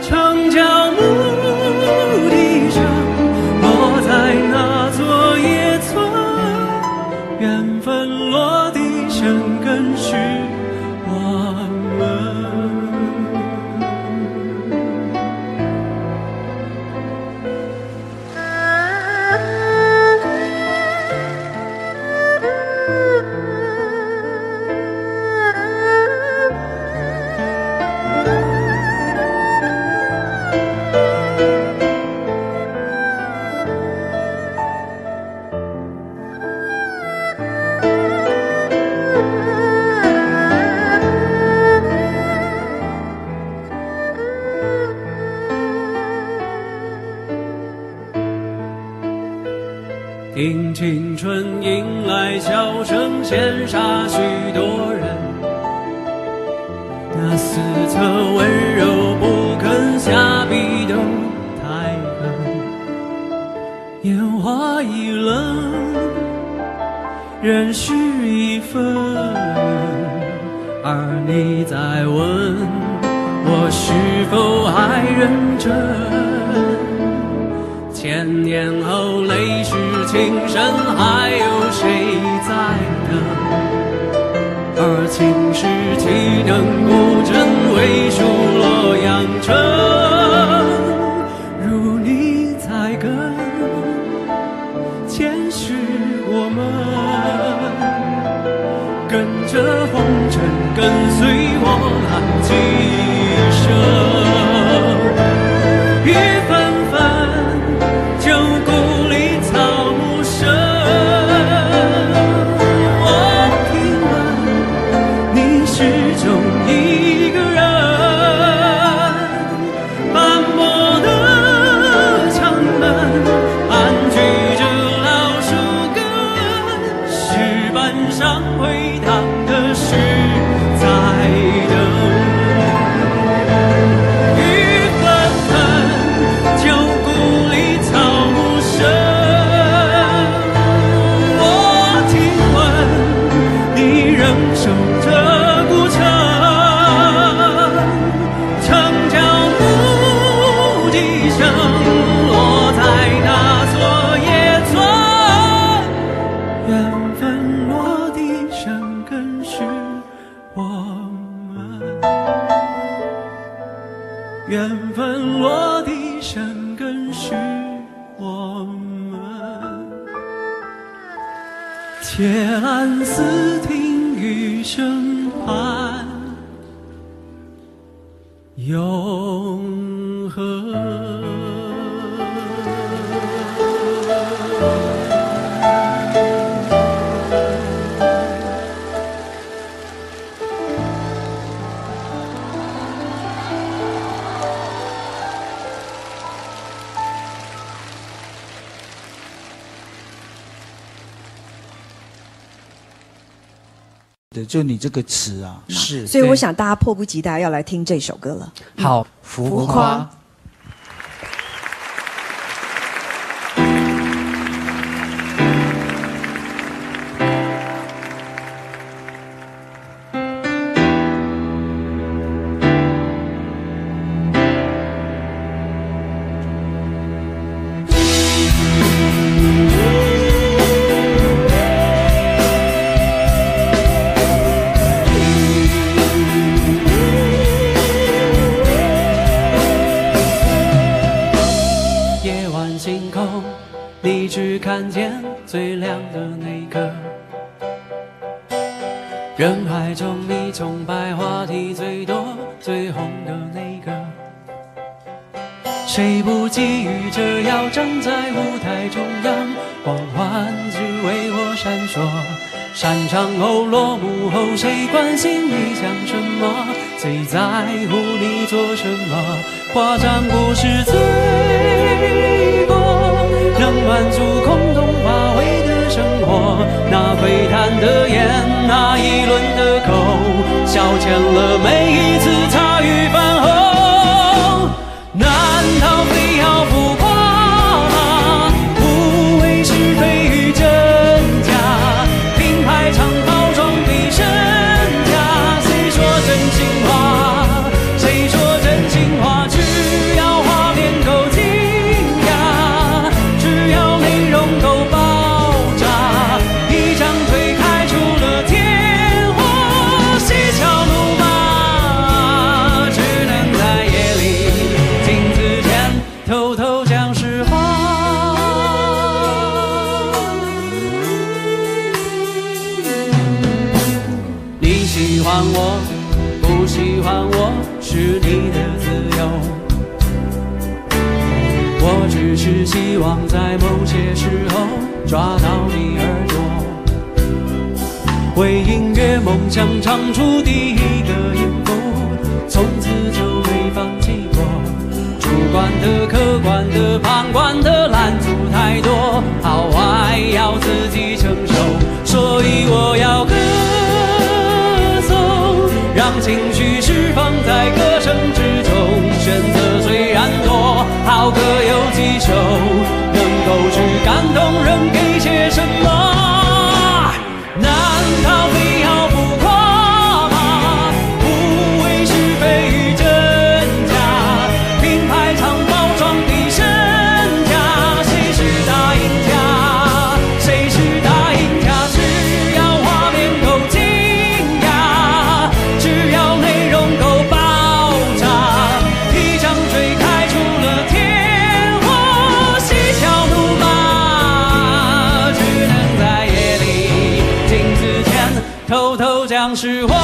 城郊牧笛声落在那座野村，缘分落地生根是我们。听青春迎来笑声，羡煞许多人。那四侧温柔不肯下笔都太狠，烟花易冷，人事已分。而你在问我是否还认真？千年后泪湿情深，还有谁在等？而情是岂能孤枕为数洛阳城？如你在跟，前世我们跟着红尘，跟随我浪几生。雨纷纷，旧故里草木深。我听闻你始终一个人，斑驳的城门盘踞着老树根，石板上回荡的是在等。缘分落地生根是我们，且安思听雨声盼永恒。就你这个词啊，是，所以我想大家迫不及待要来听这首歌了。好，浮夸。你只看见最亮的那个，人海中你崇拜话题最多最红的那个，谁不觊觎着要站在舞台中央，光环只为我闪烁，散场后落幕后谁关心你讲什么，谁在乎你做什么，夸张不是罪过，能满足空洞乏味的生活，那窥探的眼，那一轮的口，消遣了每一次茶余饭后，难道非要浮夸吗？不为是非与真假，品牌常包装比身价，谁说真心话？谁说真心话？只要画面够惊讶，只要内容够爆炸，一张腿开出了天花，嬉笑怒骂，只能在夜里镜子前偷偷讲实话。你喜欢我，不喜欢我，是你的自由。我只是希望在某些时候抓到你耳朵，为音乐梦想唱出第一个音符，从此就没放弃过。主观的、客观的、旁观的拦阻太多，好坏要自己承受，所以我要歌颂，让情绪释放在歌声之中。选择虽然多，好歌有几首，能够去感动人，给些什么？难道非要浮夸吗？不为是非与真假，品牌常包装比身价，谁是大赢家？谁是大赢家？只要画面够惊讶，只要内容够爆炸，一张嘴开出了天花，嬉笑怒骂，只能在夜里镜子前偷偷讲实话。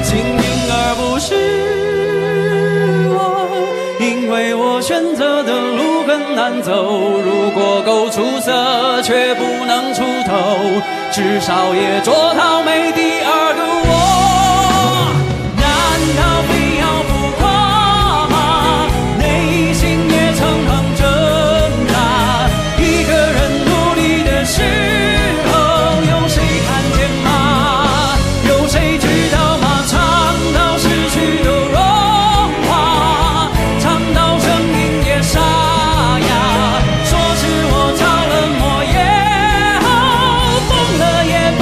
幸运而不是我，因为我选择的路很难走，如果够出色却不能出头，至少也做到没第二个我。难道非要浮夸吗？内心也曾很挣扎，一个人努力的时候，有谁看见吗？有谁知道吗？唱到失去都融化，唱到声音也沙哑，说是我着了魔也好，疯了也罢，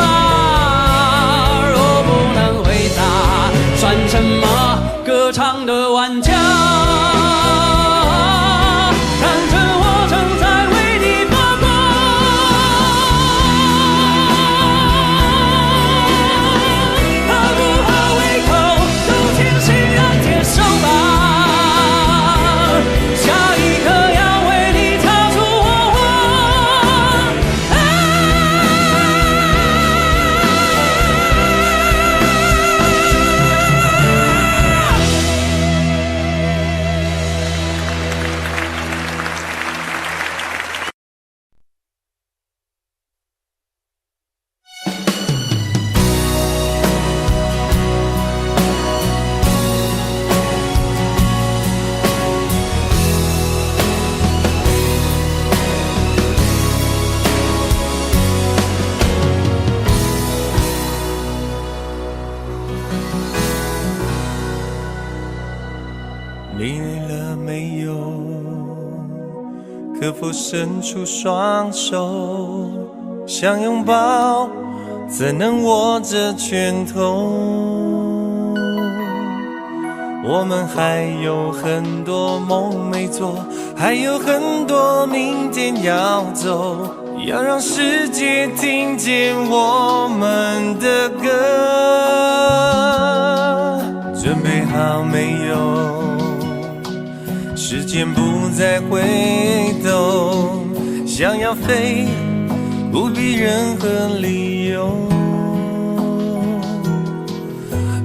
你累了没有？可否伸出双手，想拥抱，怎能握着拳头？我们还有很多梦没做，还有很多明天要走，要让世界听见我们的歌。准备好没有？时间不再回头，想要飞，不必任何理由。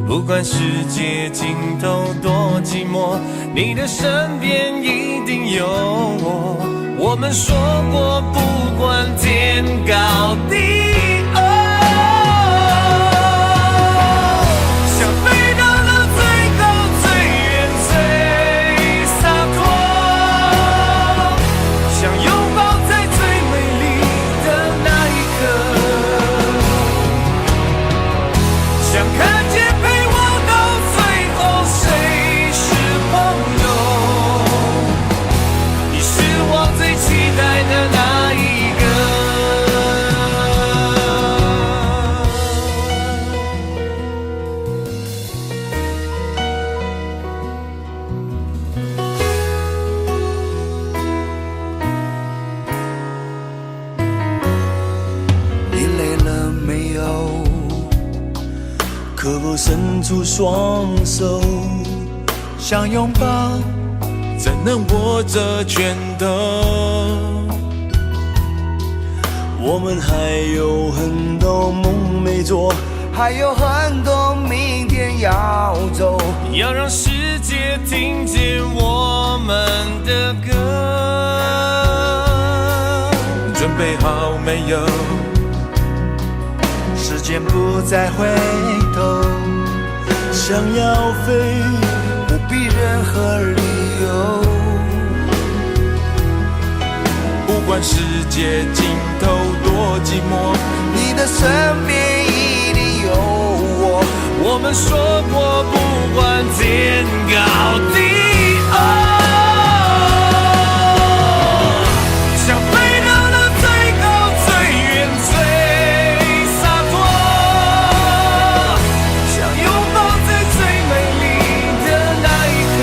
不管世界尽头多寂寞，你的身边一定有我。我们说过，不管天高地厚，想飞到了最高最远最洒脱，想拥抱在最美丽的那一刻，想看见陪我到最后谁是朋友，你是我最期待的那一个。你累了没有？可否伸出双手，想拥抱，怎能握着拳头？我们还有很多梦没做，还有很多明天要走，要让世界听见我们的歌。准备好没有？时间不再回头，想要飞，不必任何理由。不管世界尽头多寂寞，你的身边一定有我。我们说过，不管天高地厚，想飞到了最高最远最洒脱，想拥抱在最美丽的那一刻，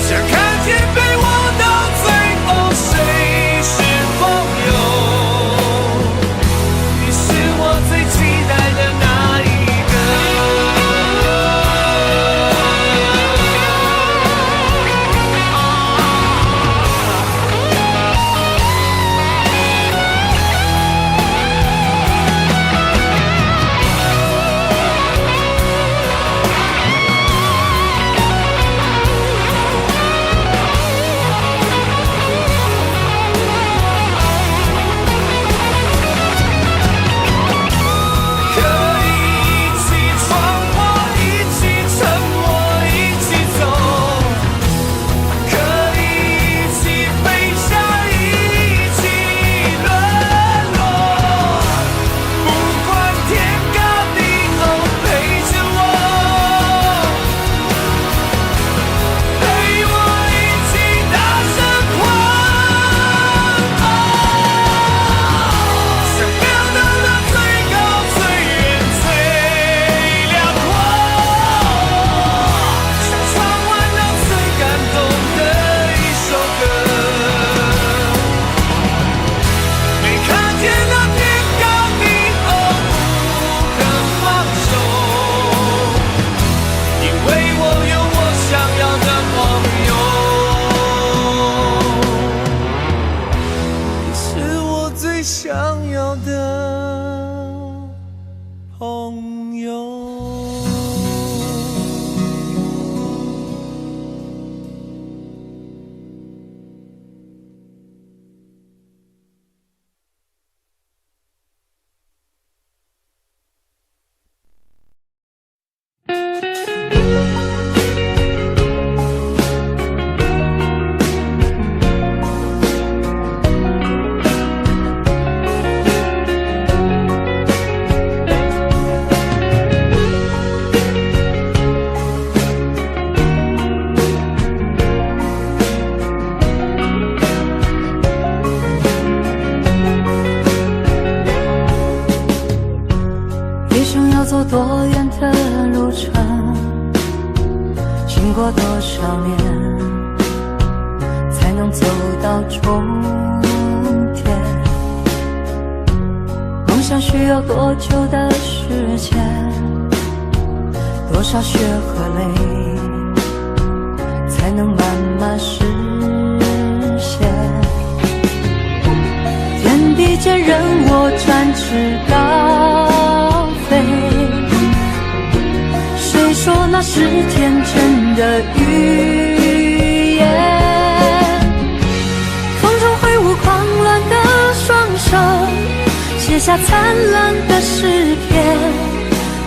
想看见陪我到最后谁是朋友，你是我最期待的那一个。要走多远的路程，经过多少年，才能走到终点？梦想需要多久的时间？多少血和泪，才能慢慢实现？天地间任我展翅高飞，谁说那是天真的语言？风中挥舞狂乱的双手，写下灿烂的诗篇，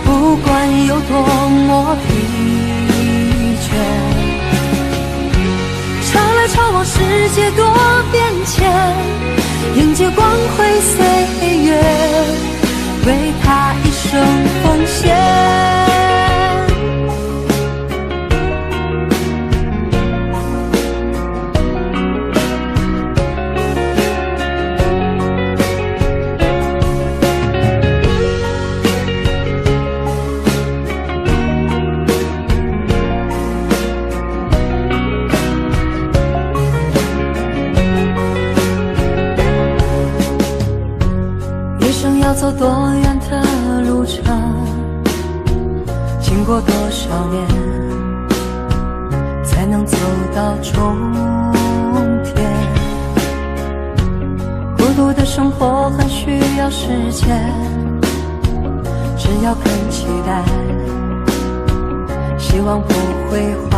不管有多么疲倦。潮来潮往，世界多变迁，迎接光辉岁月，为他一生奉献。要走多远的路程，经过多少年，才能走到终点？孤独的生活很需要时间，只要肯期待，希望不会幻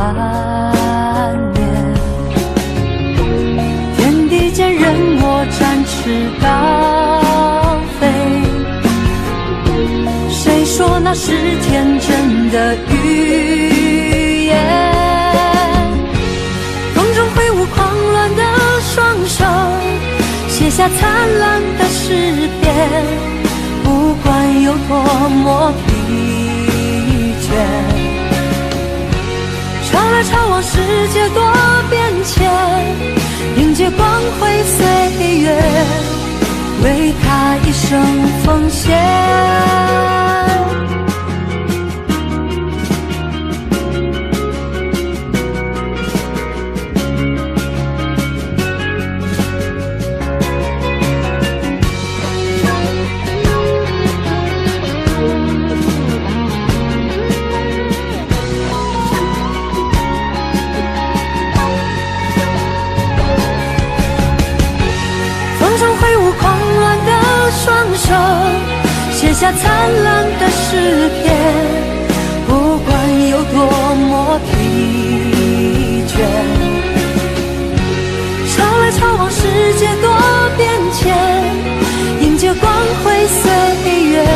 灭。天地间任我展翅高飞，谁说那是天真的语言？风中挥舞狂乱的双手，写下灿烂的诗篇，不管有多么疲倦。潮来潮往，世界多变迁，迎接光辉岁月，为他一生奉献。写下灿烂的诗篇，不管有多么疲倦。潮来潮往，世界多变迁，迎接光辉岁月，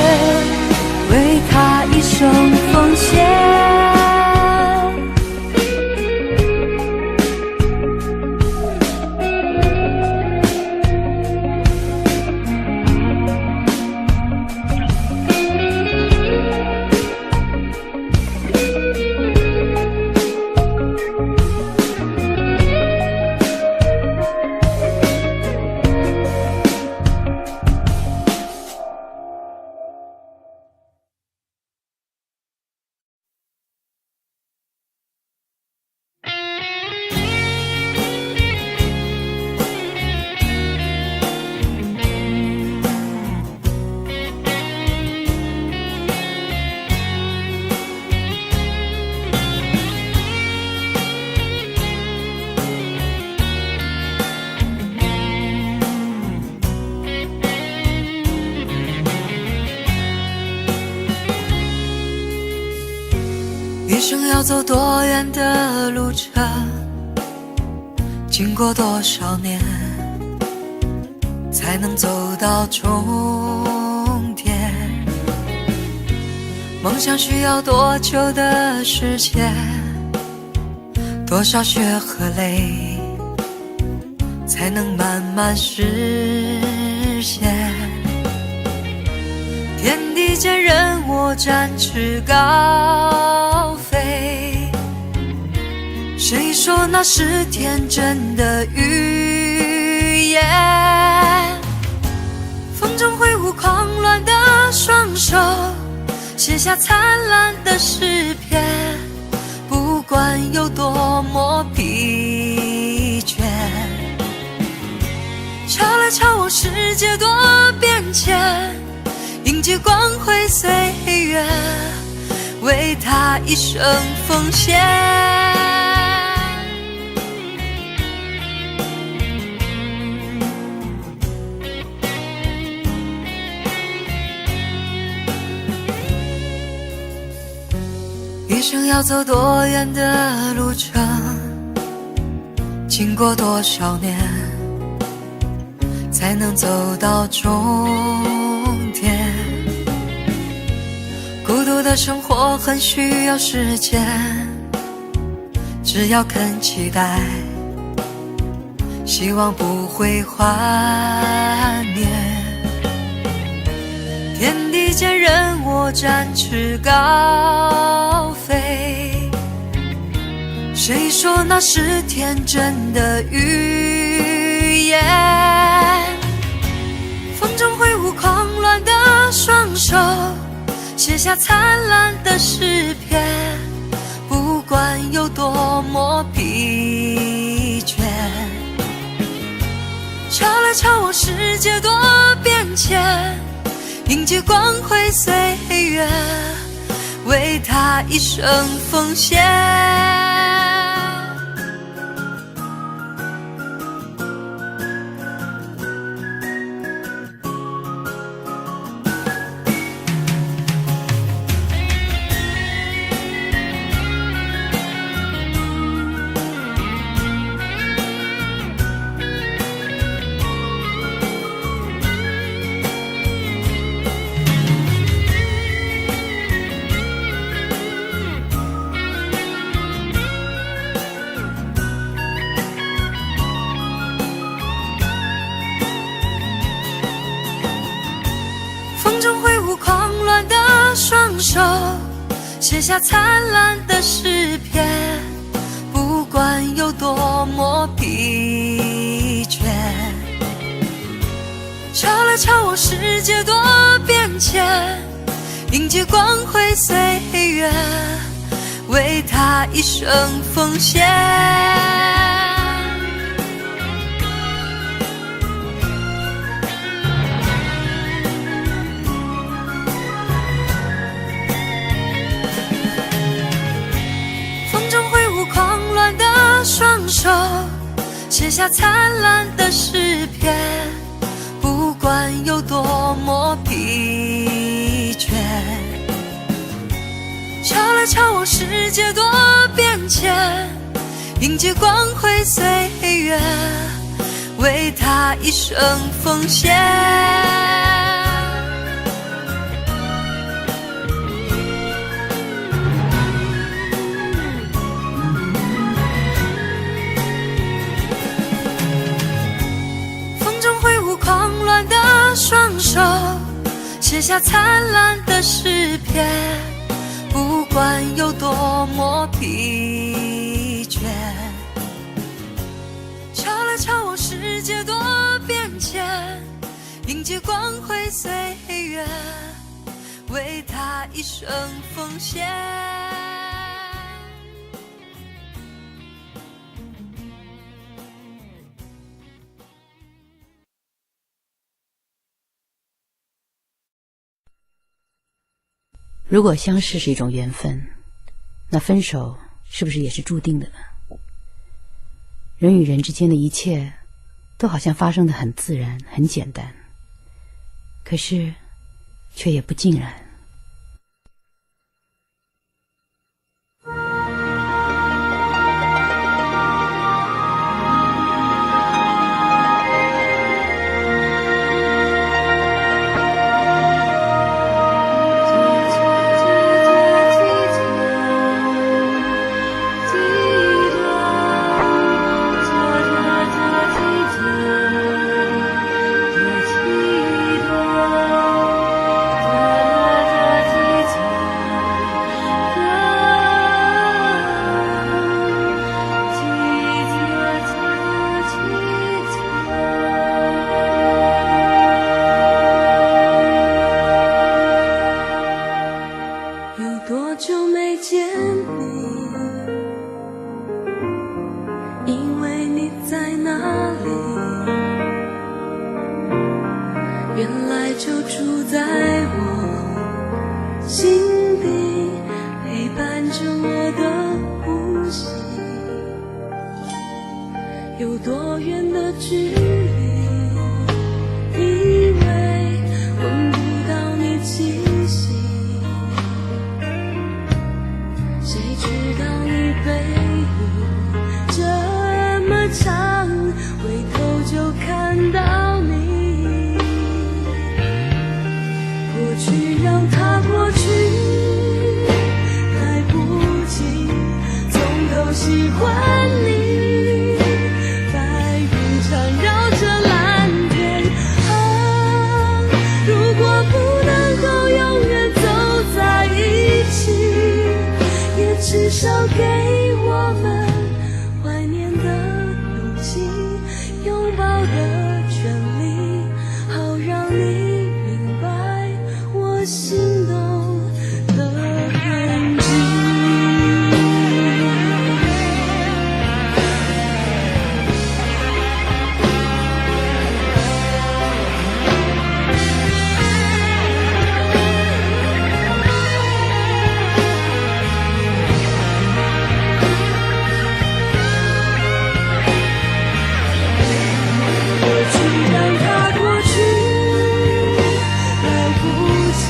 为他一生奉献。一生要走多远的路程，经过多少年，才能走到终点？梦想需要多久的时间？多少血和泪，才能慢慢实现？天地间任我展翅高飞，谁说那是天真的语言？风中挥舞狂乱的双手，写写下灿烂的诗篇，不管有多么疲倦。敲来敲往，世界多变迁，迎接光辉岁月，为他一生奉献。一生要走多远的路程，经过多少年，才能走到终点。孤独的生活很需要时间，只要肯期待，希望不会幻灭。天地间任我展翅高飞，谁说那是天真的语言？风中挥舞狂乱的双手，写下灿烂的诗篇，不管有多么疲倦。敲来敲往，世界多变迁，迎接光辉岁月，为他一生奉献。风中挥舞狂乱的双手，写下灿烂的诗篇，不管有多么疲倦。敲来敲往，世界多变迁，迎接光辉岁月，为他一生奉献。狂乱的双手，写下灿烂的诗篇，不管有多么疲倦。敲来敲往，世界多变迁，迎接光辉岁月，为他一生奉献。狂乱的双手，写下灿烂的诗篇，不管有多么疲倦。敲来敲往，世界多变迁，迎接光辉岁月，为他一生奉献。如果相识是一种缘分，那分手是不是也是注定的呢？人与人之间的一切都好像发生得很自然很简单，可是却也不尽然。啦远的距离，以为闻不到你气息，谁知道你背影这么长，回头就看到你。过去让它过去，来不及从头喜欢你。白云缠绕着蓝天啊，如果不能够永远走在一起，也至少给我们怀念的勇气，拥抱的权利，好让你明白我心动的痕迹。过去让它过去，来不及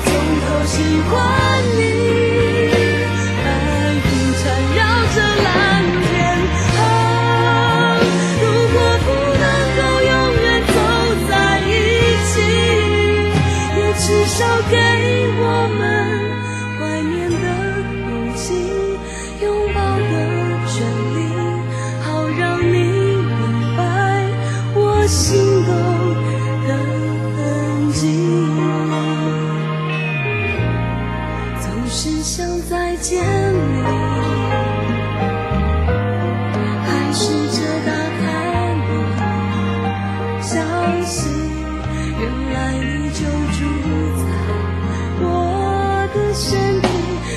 从头喜欢你。白云缠绕着蓝天啊，如果不能够永远走在一起，也至少给我们怀念的勇气，拥抱的权利，好让你明白我心动的痕迹。总是想再见你，还试着打开你消息，原来你就住在我的身体，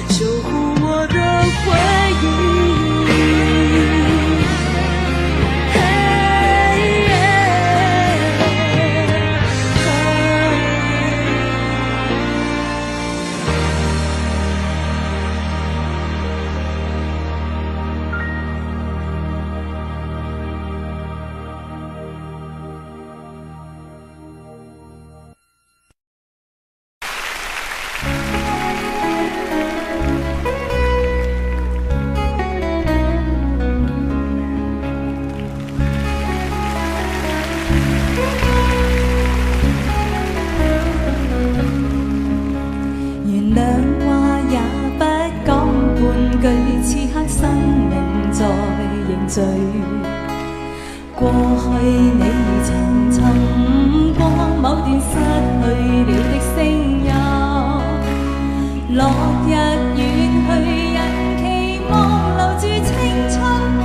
守护我的回忆。原諒話也不講半句，此刻生命在凝聚。過去你曾尋過某段失去了的聲音，落日遠去，人期望留住青春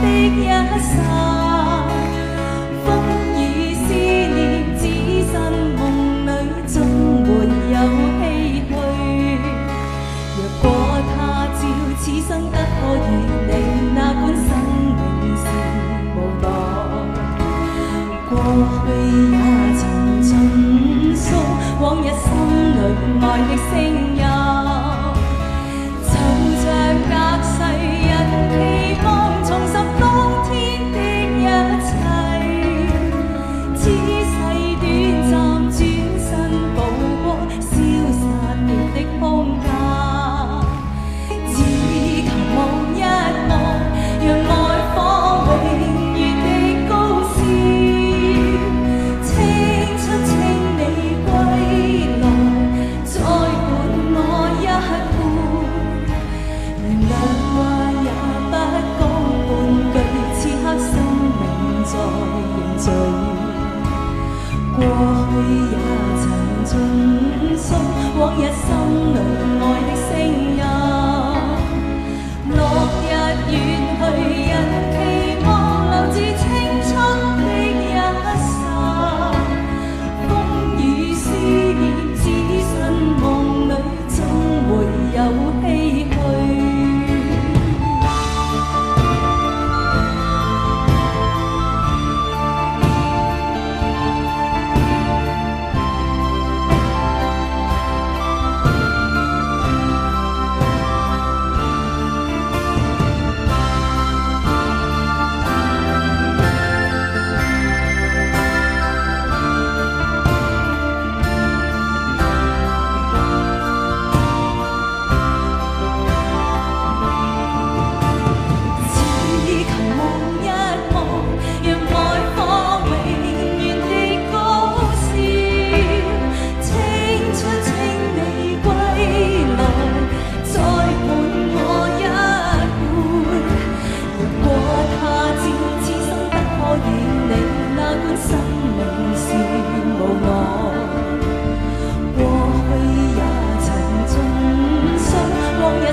的一剎。風雨思念，只身夢裏總沒有唏噓。若果他朝此生得可與你，哪管生命是無奈。過去也曾盡訴往日心裏愛的聲音，就像隔世人期望重拾當天的一切。此世短暫，轉身步過消散了的空間。只求望一望，讓愛火永遠的高燒，清出清你歸來，再伴我一半。原諒話也不講半句，此刻生命在凝聚。過去也曾盡訴往日心裏愛的聲音，落日遠去，人期望留住青春的一剎。風雨思念，只身夢裏總會有唏噓。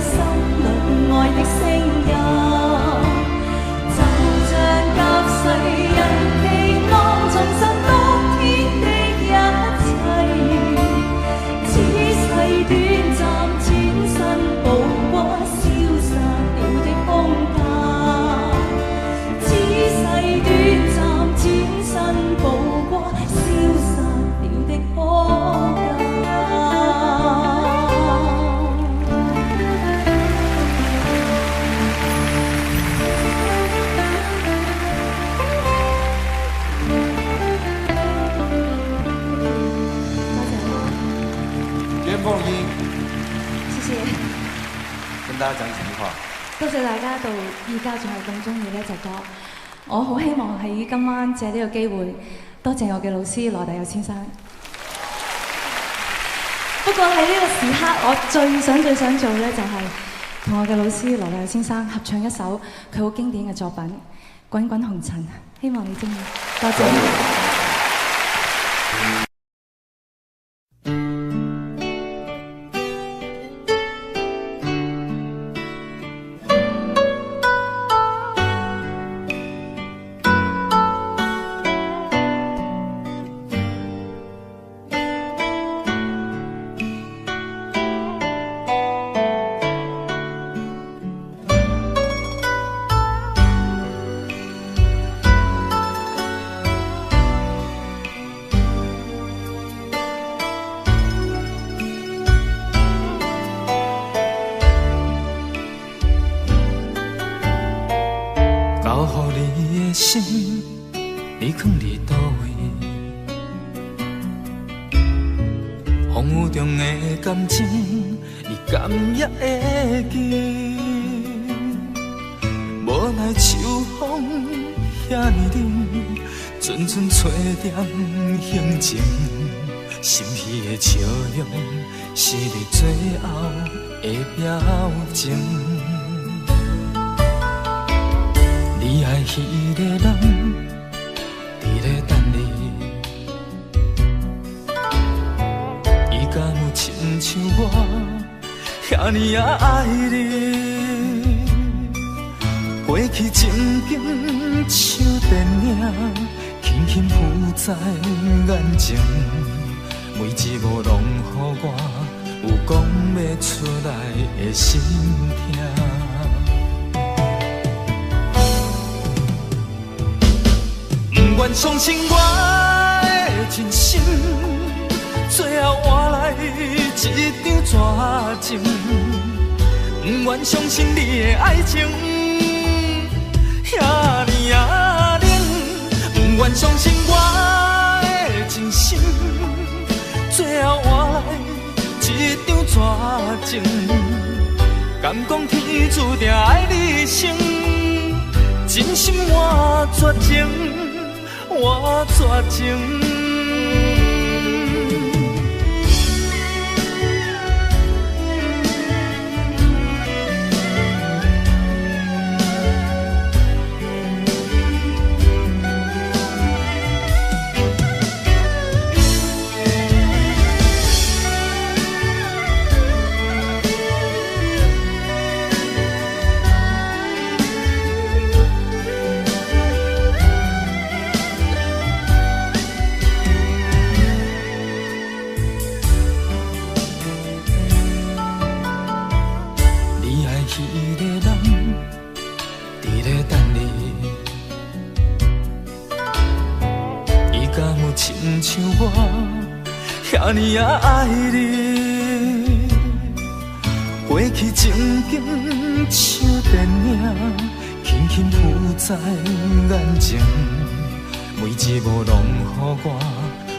心裏愛的聲音，就像隔世人期望重拾當天的一切，此世短暫轉身步過消失了的空間，此世短暫轉身步過消失了的空間。凤英，謝謝，跟大家講幾句話。多謝大家到依家仲係咁中意呢一隻歌。我好希望喺今晚借呢個機會，多謝我嘅老師羅大佑先生。不過喺呢個時刻，我最想做呢，就係同我嘅老師羅大佑先生合唱一首佢好經典嘅作品《滾滾紅塵》，希望你中意。多謝。心稀的笑容，是你最后的表情。你爱迄个人，伫咧等你，伊敢有亲像我遐尼啊爱你？过去情景像电影，轻轻浮在眼前。每一幕拢予我有讲不出来的心痛。不愿相信我的真心，最后换来一张绝情。不愿相信你的爱情遐尼啊冷，不愿相信我的真心。最后换来一张绝情，敢讲天注定爱你生，真心换绝情，换绝情。像我遐尼啊爱你，过去情景像电影，轻轻浮在眼前，每一幕拢予我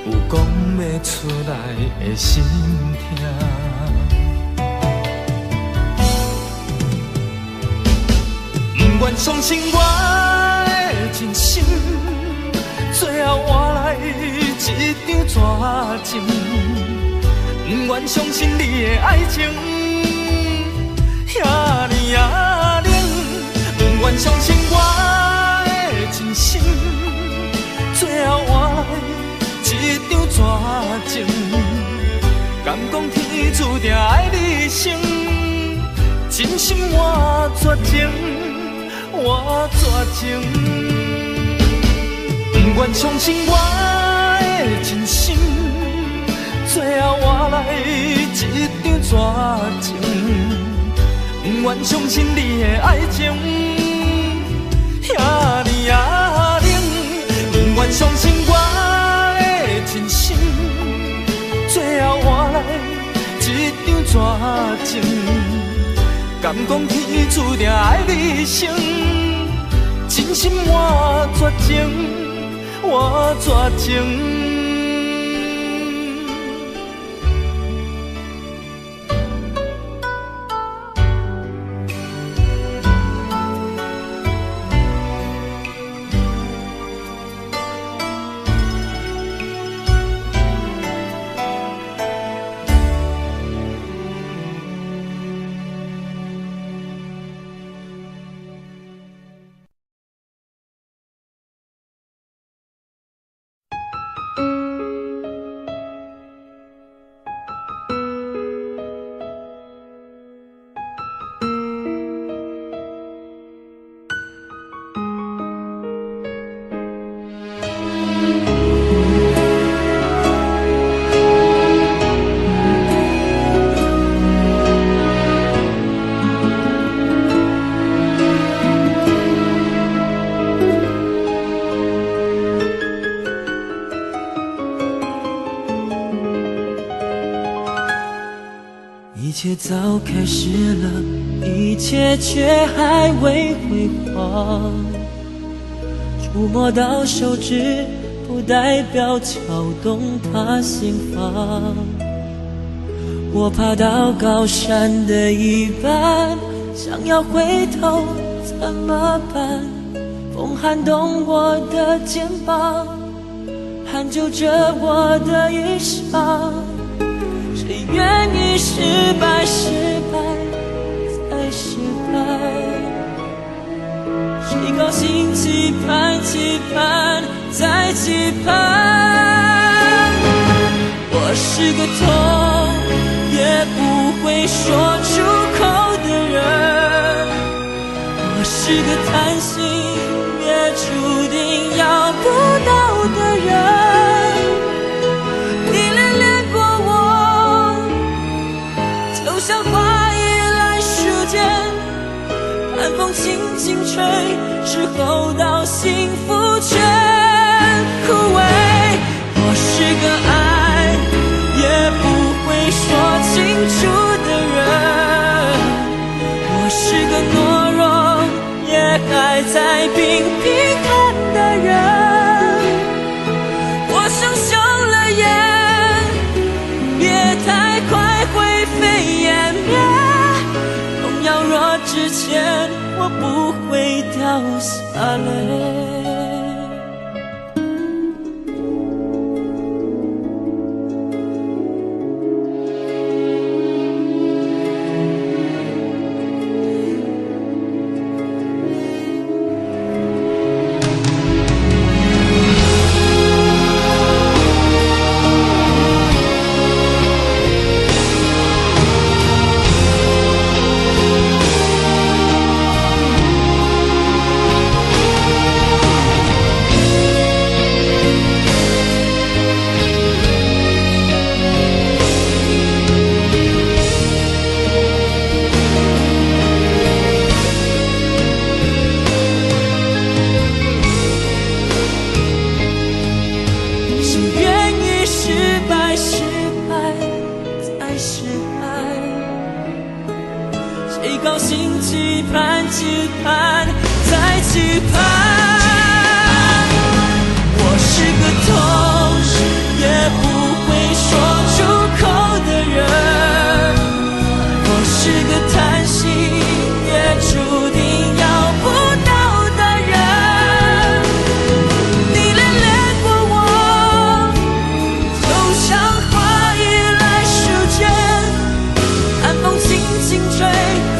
有讲不出来的心痛。不愿相信我的真心，最后换来一张绝情。不愿相信你的爱情遐尼啊冷，不愿相信我的真心，最后换来一张绝情。敢讲天注定爱你生，真心我绝情，我绝情，不愿相信我的真心，最后换来一场绝情，不愿相信你的爱情，遐呢遐冷，不愿相信我的真心，最后换来一场绝情。敢讲天注定爱你成，真心我绝情，我绝情。一切早开始了，一切却还未辉煌。触摸到手指，不代表敲动他心房。我爬到高山的一半，想要回头怎么办？风撼动我的肩膀，hand就着我的衣裳。谁愿意失败，失败再失败？谁高兴期盼，期盼再期盼？我是个痛也不会说出口的人，我是个贪心也注定要不到的人。像花依赖时间，寒风轻轻吹，之后到幸福全枯萎。我是个爱也不会说清楚的人，我是个懦弱也还在拼拼看的人。我想休了眼，别太快灰飞烟灭，痛要若之前，我不会掉下泪。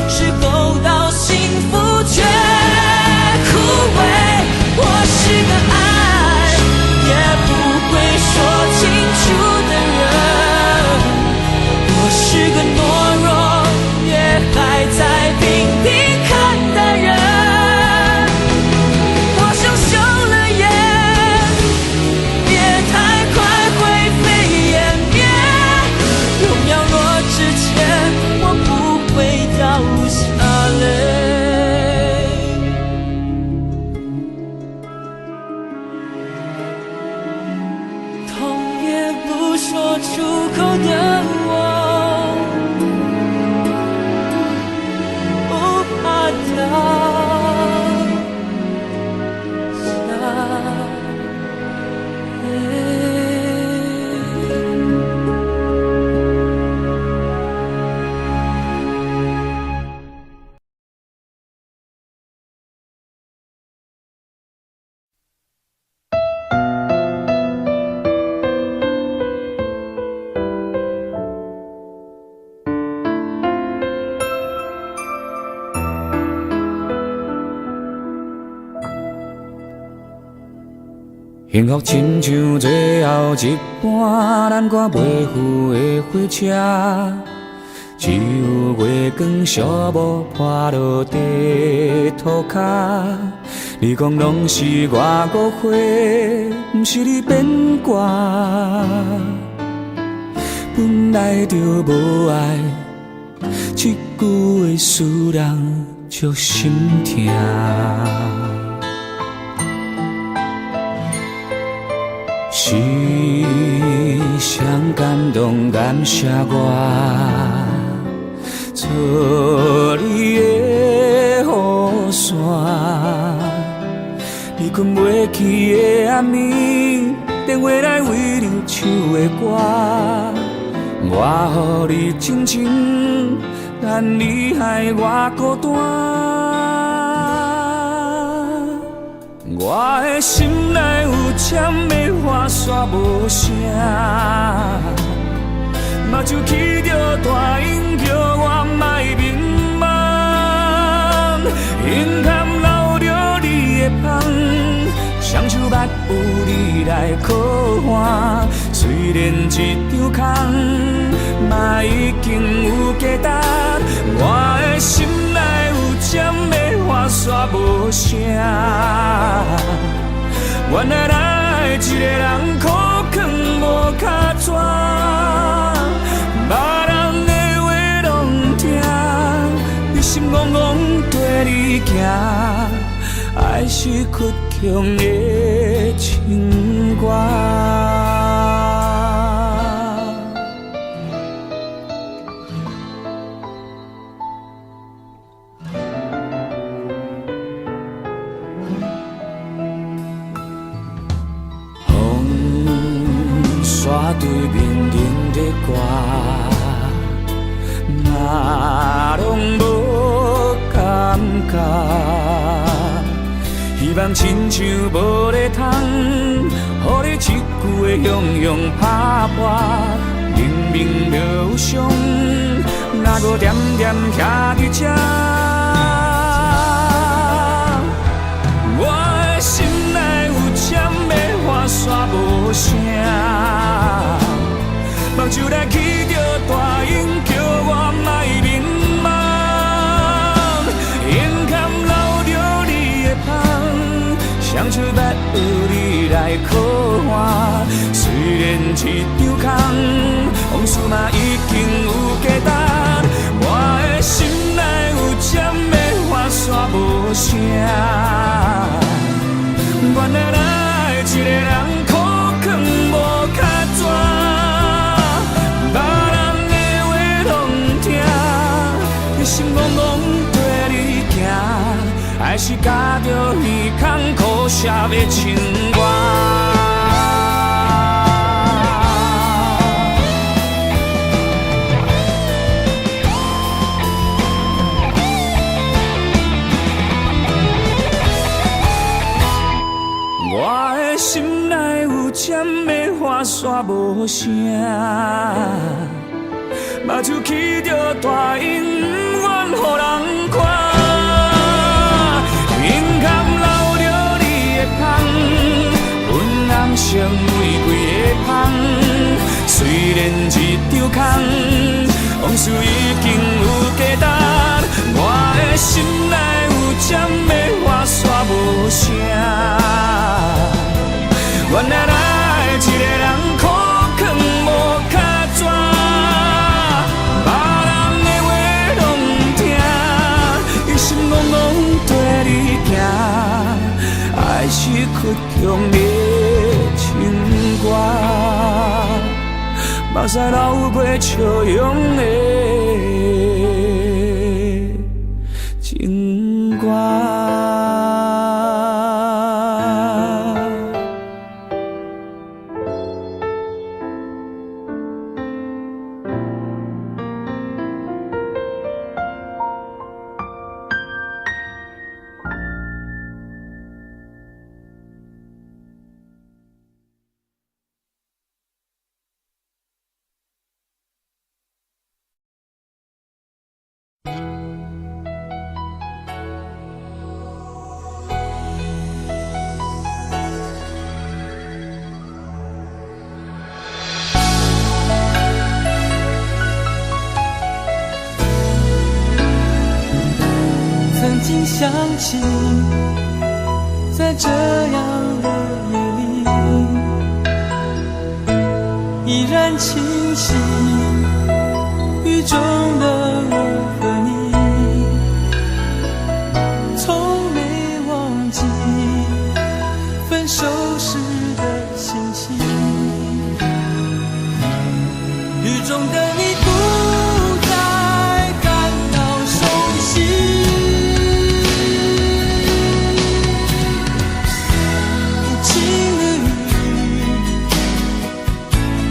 之后到幸福却枯萎。之前，我不会掉下泪。痛也不说出口的我，不怕掉。幸福亲像最后一班咱赶袂赴的火车，只有月光小雾破落地涂骹。你讲拢是我误会，不是你变卦。本来就无爱，这句话使人足心痛。是谁感动感谢我，做你的雨伞。你困袂去的暗暝，电话来为你唱的歌，我予你真情，但你害我孤单。我的心内有签的花煞无声，目睭起着大音叫我莫迷茫，眼坎流着你的香，双手捌有你来靠岸。虽然一张空，嘛已经有价值。我的心内有签的花煞无声，原来咱一个人苦劝无脚纸，别人的话拢听，你心怅怅跟你行，爱是倔强的情歌。山对面迎着我，嘛拢无感觉。希望亲像无咧通，予你一句的雄雄拍破。明明就有伤，哪搁惦惦徛伫这？我的心内有签的花煞无声，目睭来起着大音叫我莫迷茫，眼坎流着你的香，双手捌有你来靠岸。虽然一张空，往事嘛已经有价值。我的心内有签的花煞无声，原来咱一个人苦劝无脚纸，别人的话拢听，你心怅怅跟你行，爱是加着耳孔苦涩的情歌。我的心内有签的花煞无声，目睭起着大音，不愿予人看。眼坎流着你的香，阮人成玫瑰的香。虽然一张空，往事已经有价值。我的心内有签的花煞无声，原来咱一个人苦劝无脚纸，别用的情歌，目屎流过笑容的情歌。曾经相信，在这样的夜里，依然清晰雨中的我和你，从没忘记分手时的心情。雨中的你不再感到熟悉，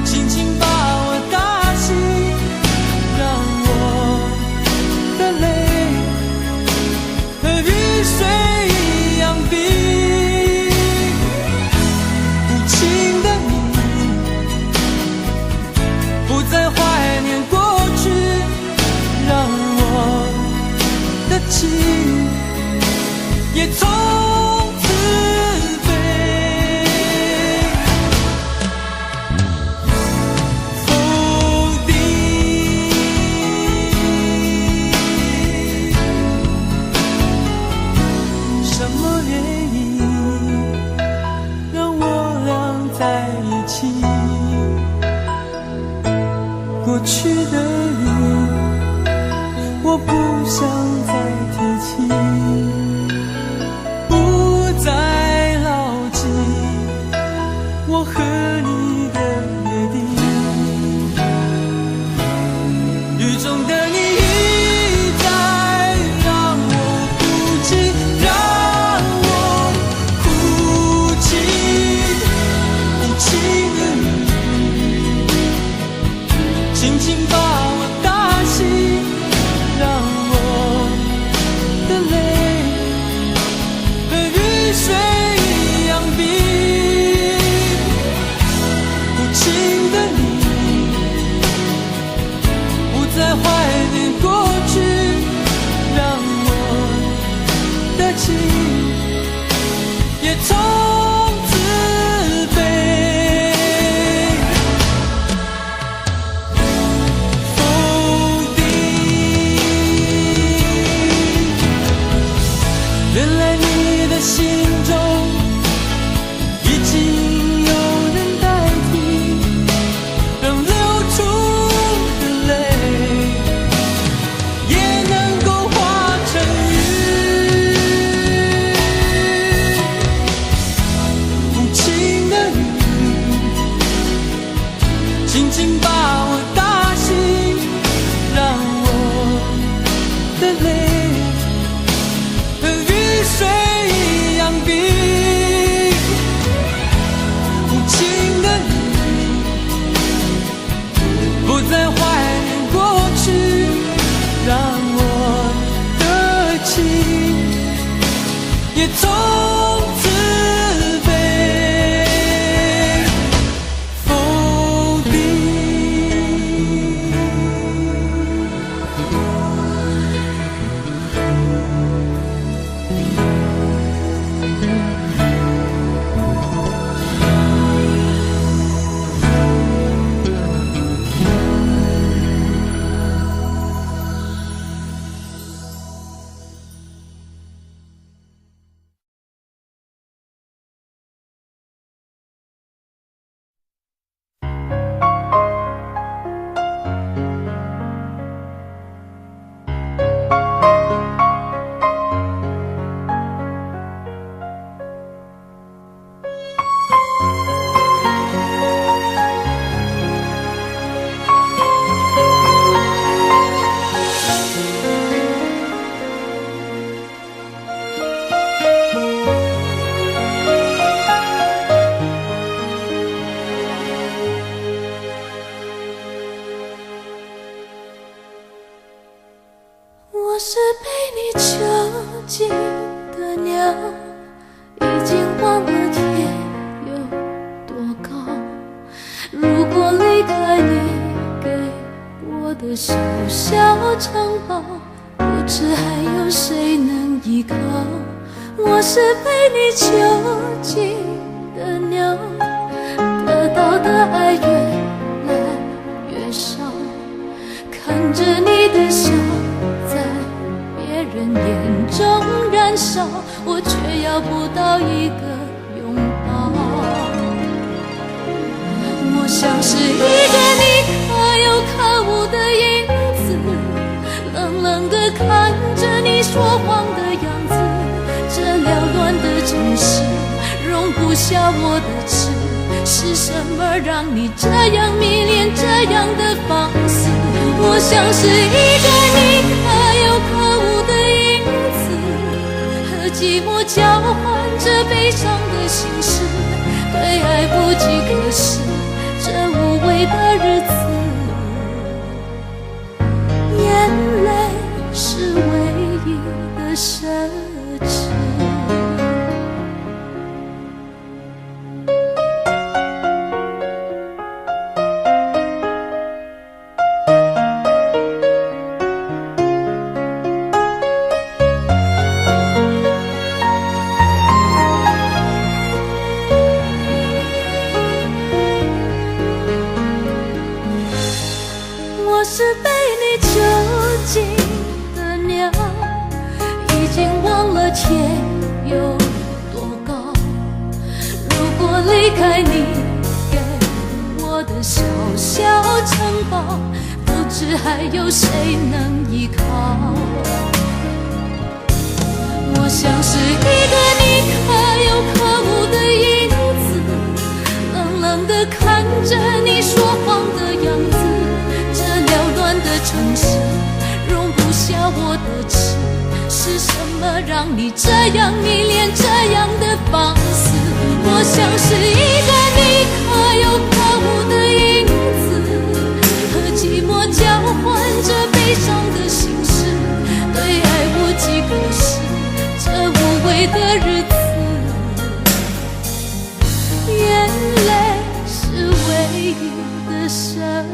轻轻把我打醒，让我我是被你囚禁的鸟，已经忘了天有多高。如果离开你给我的小小城堡，不知还有谁能依靠。我是被你囚禁的鸟，得到的爱越来越少，看着你的笑在别人眼中燃烧，我却要不到一个拥抱。我像是一个你可有可无的影子，冷冷地看着你说谎的样子。这缭乱的城市容不下我的痴，是什么让你这样迷恋，这样的放肆？我像是一个你可有可无的影子，和寂寞交换着悲伤的心事，对爱不计可施，这无味的日子，眼泪是唯一的奢侈。我是被你囚禁的鸟，已经忘了天有多高。如果离开你给我的小小城堡，不知还有谁能依靠。我像是一个你可有可无的影子，冷冷地看着你说谎的样子。这缭乱的城市容不下我的痴，是什么让你这样迷恋，这样的放肆？我像是一个你可有可无的影子，和寂寞交换着悲伤的心事，对爱无计可施，这无味的日子，眼泪是唯一的奢侈。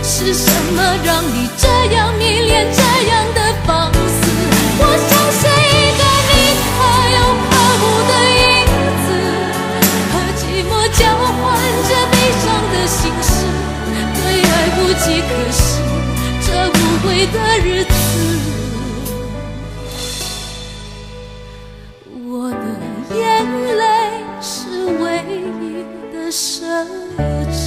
是什么让你这样迷恋，这样的放肆？我像是一个你可有可无的影子，和寂寞交换着悲伤的心事，对爱无计可施，这无味的日子，我的眼泪是唯一的奢侈。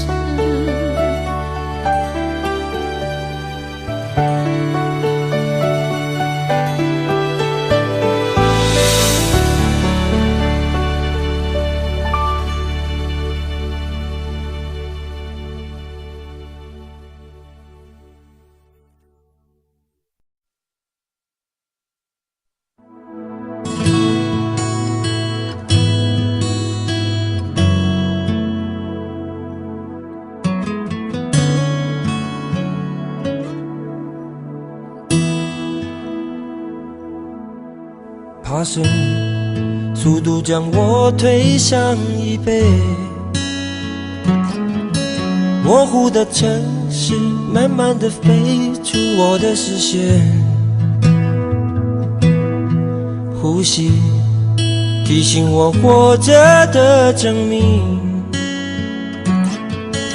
爬升，速度将我推向椅背，模糊的城市慢慢地飞出我的视线，呼吸提醒我活着的证明，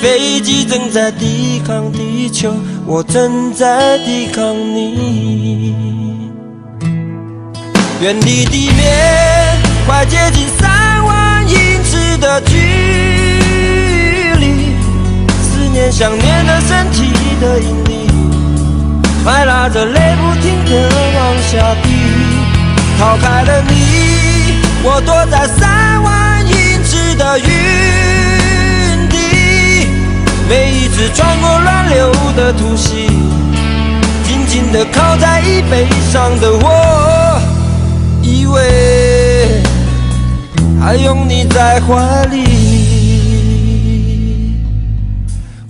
飞机正在抵抗地球，我正在抵抗你，远离地面，快接近3万尺的距离，思念想念的身体的引力，还拉着泪不停地往下滴。逃开了你，我躲在3万英尺的云底，每一次穿过乱流的突袭，紧紧地靠在椅背上的我，以为还拥你在怀里。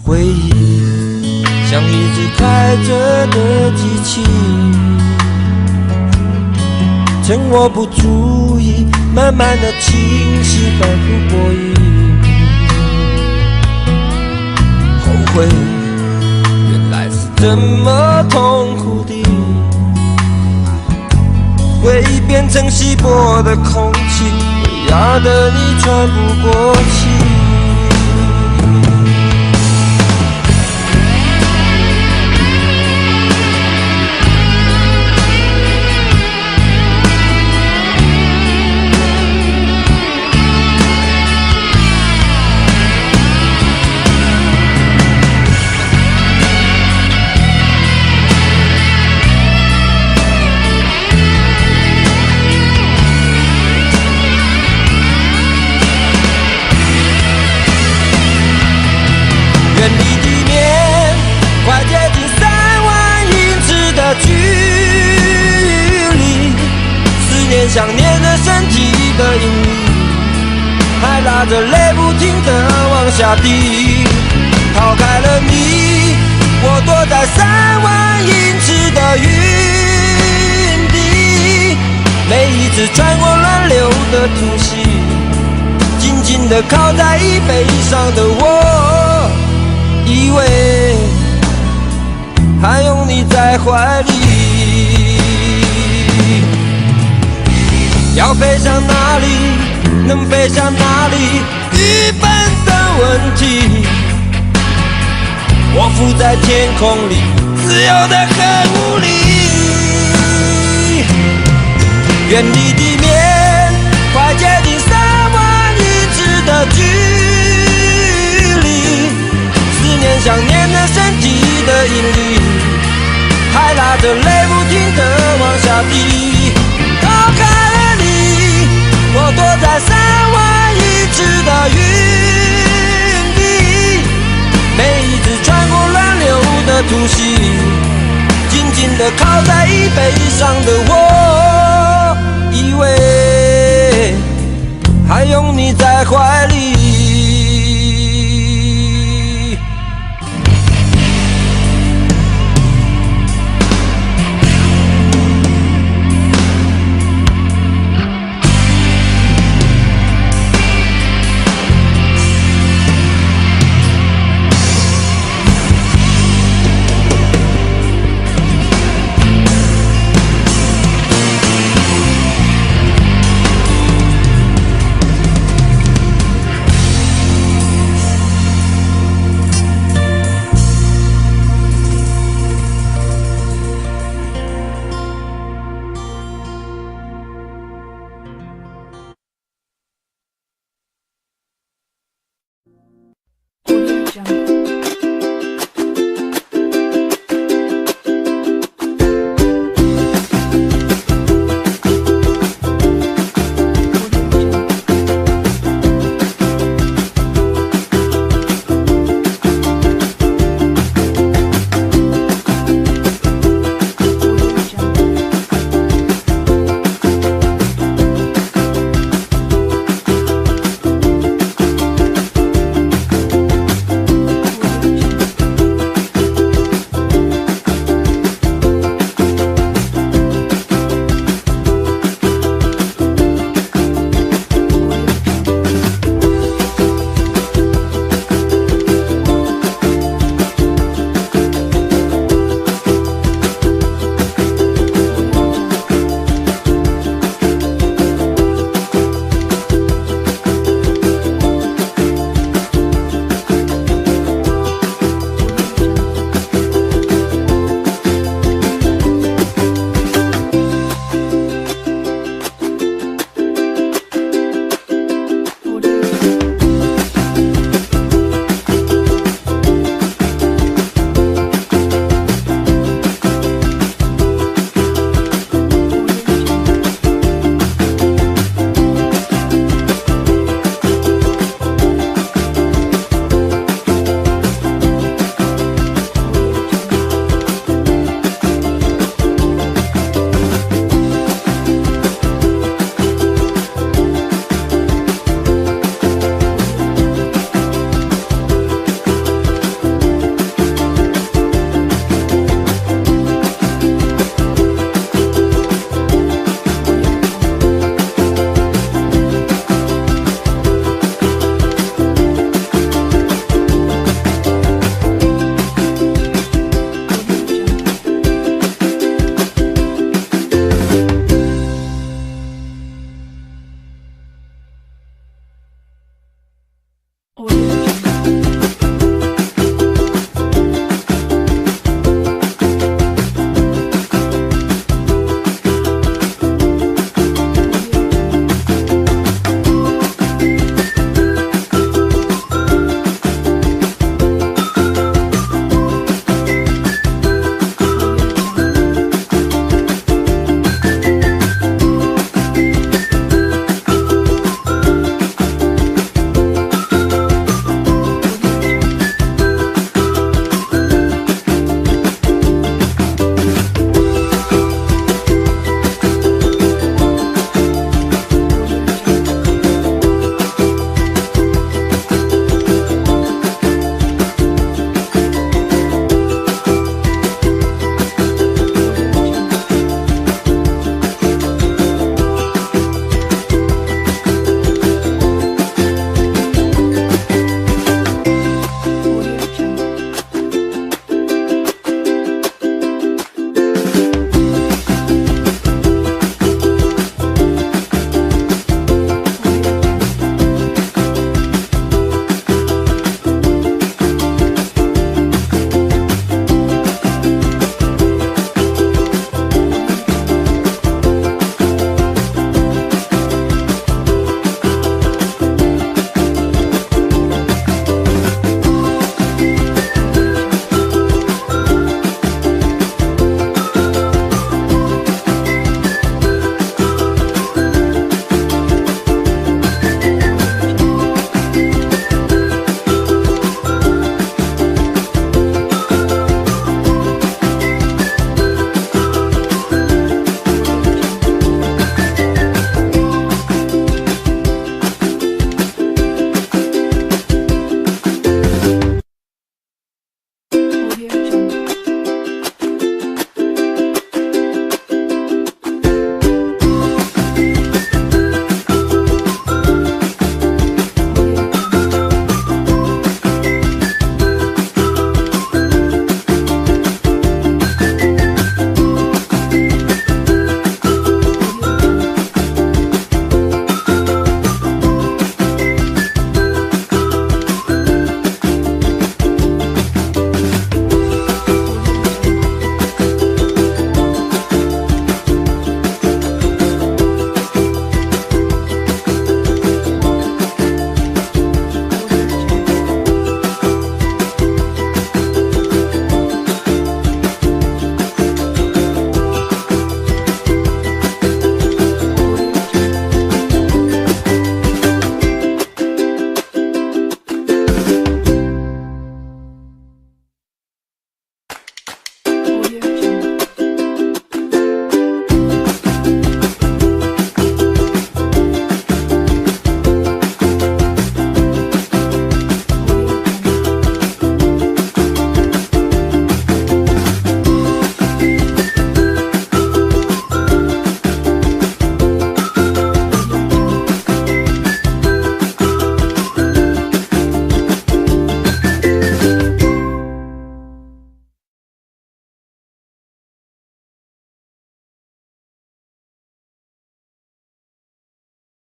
回忆像一只开着的机器，趁我不注意，慢慢的清晰，反复播映。后悔原来是这么痛苦的，回忆变成稀薄的空气，会压得你喘不过气。远离地面，快接近3万英尺的距离，思念想念的身体的引力，还拉着泪不停地往下滴。逃开了你，我躲在3万英尺的云底，每一次穿过乱流的突袭，紧紧地靠在椅背上的我，以为还拥你在怀里。要飞向哪里，能飞向哪里，愚笨的问题。我浮在天空里，自由得很无力。远离地面，快接近3万英尺的距离，思念想念的身体的引力，还拉着泪不停地往下滴。逃开了你，我躲在3万英尺的云底，每一次穿过乱流的突袭，紧紧地靠在椅背上的我，以为还拥你在怀里。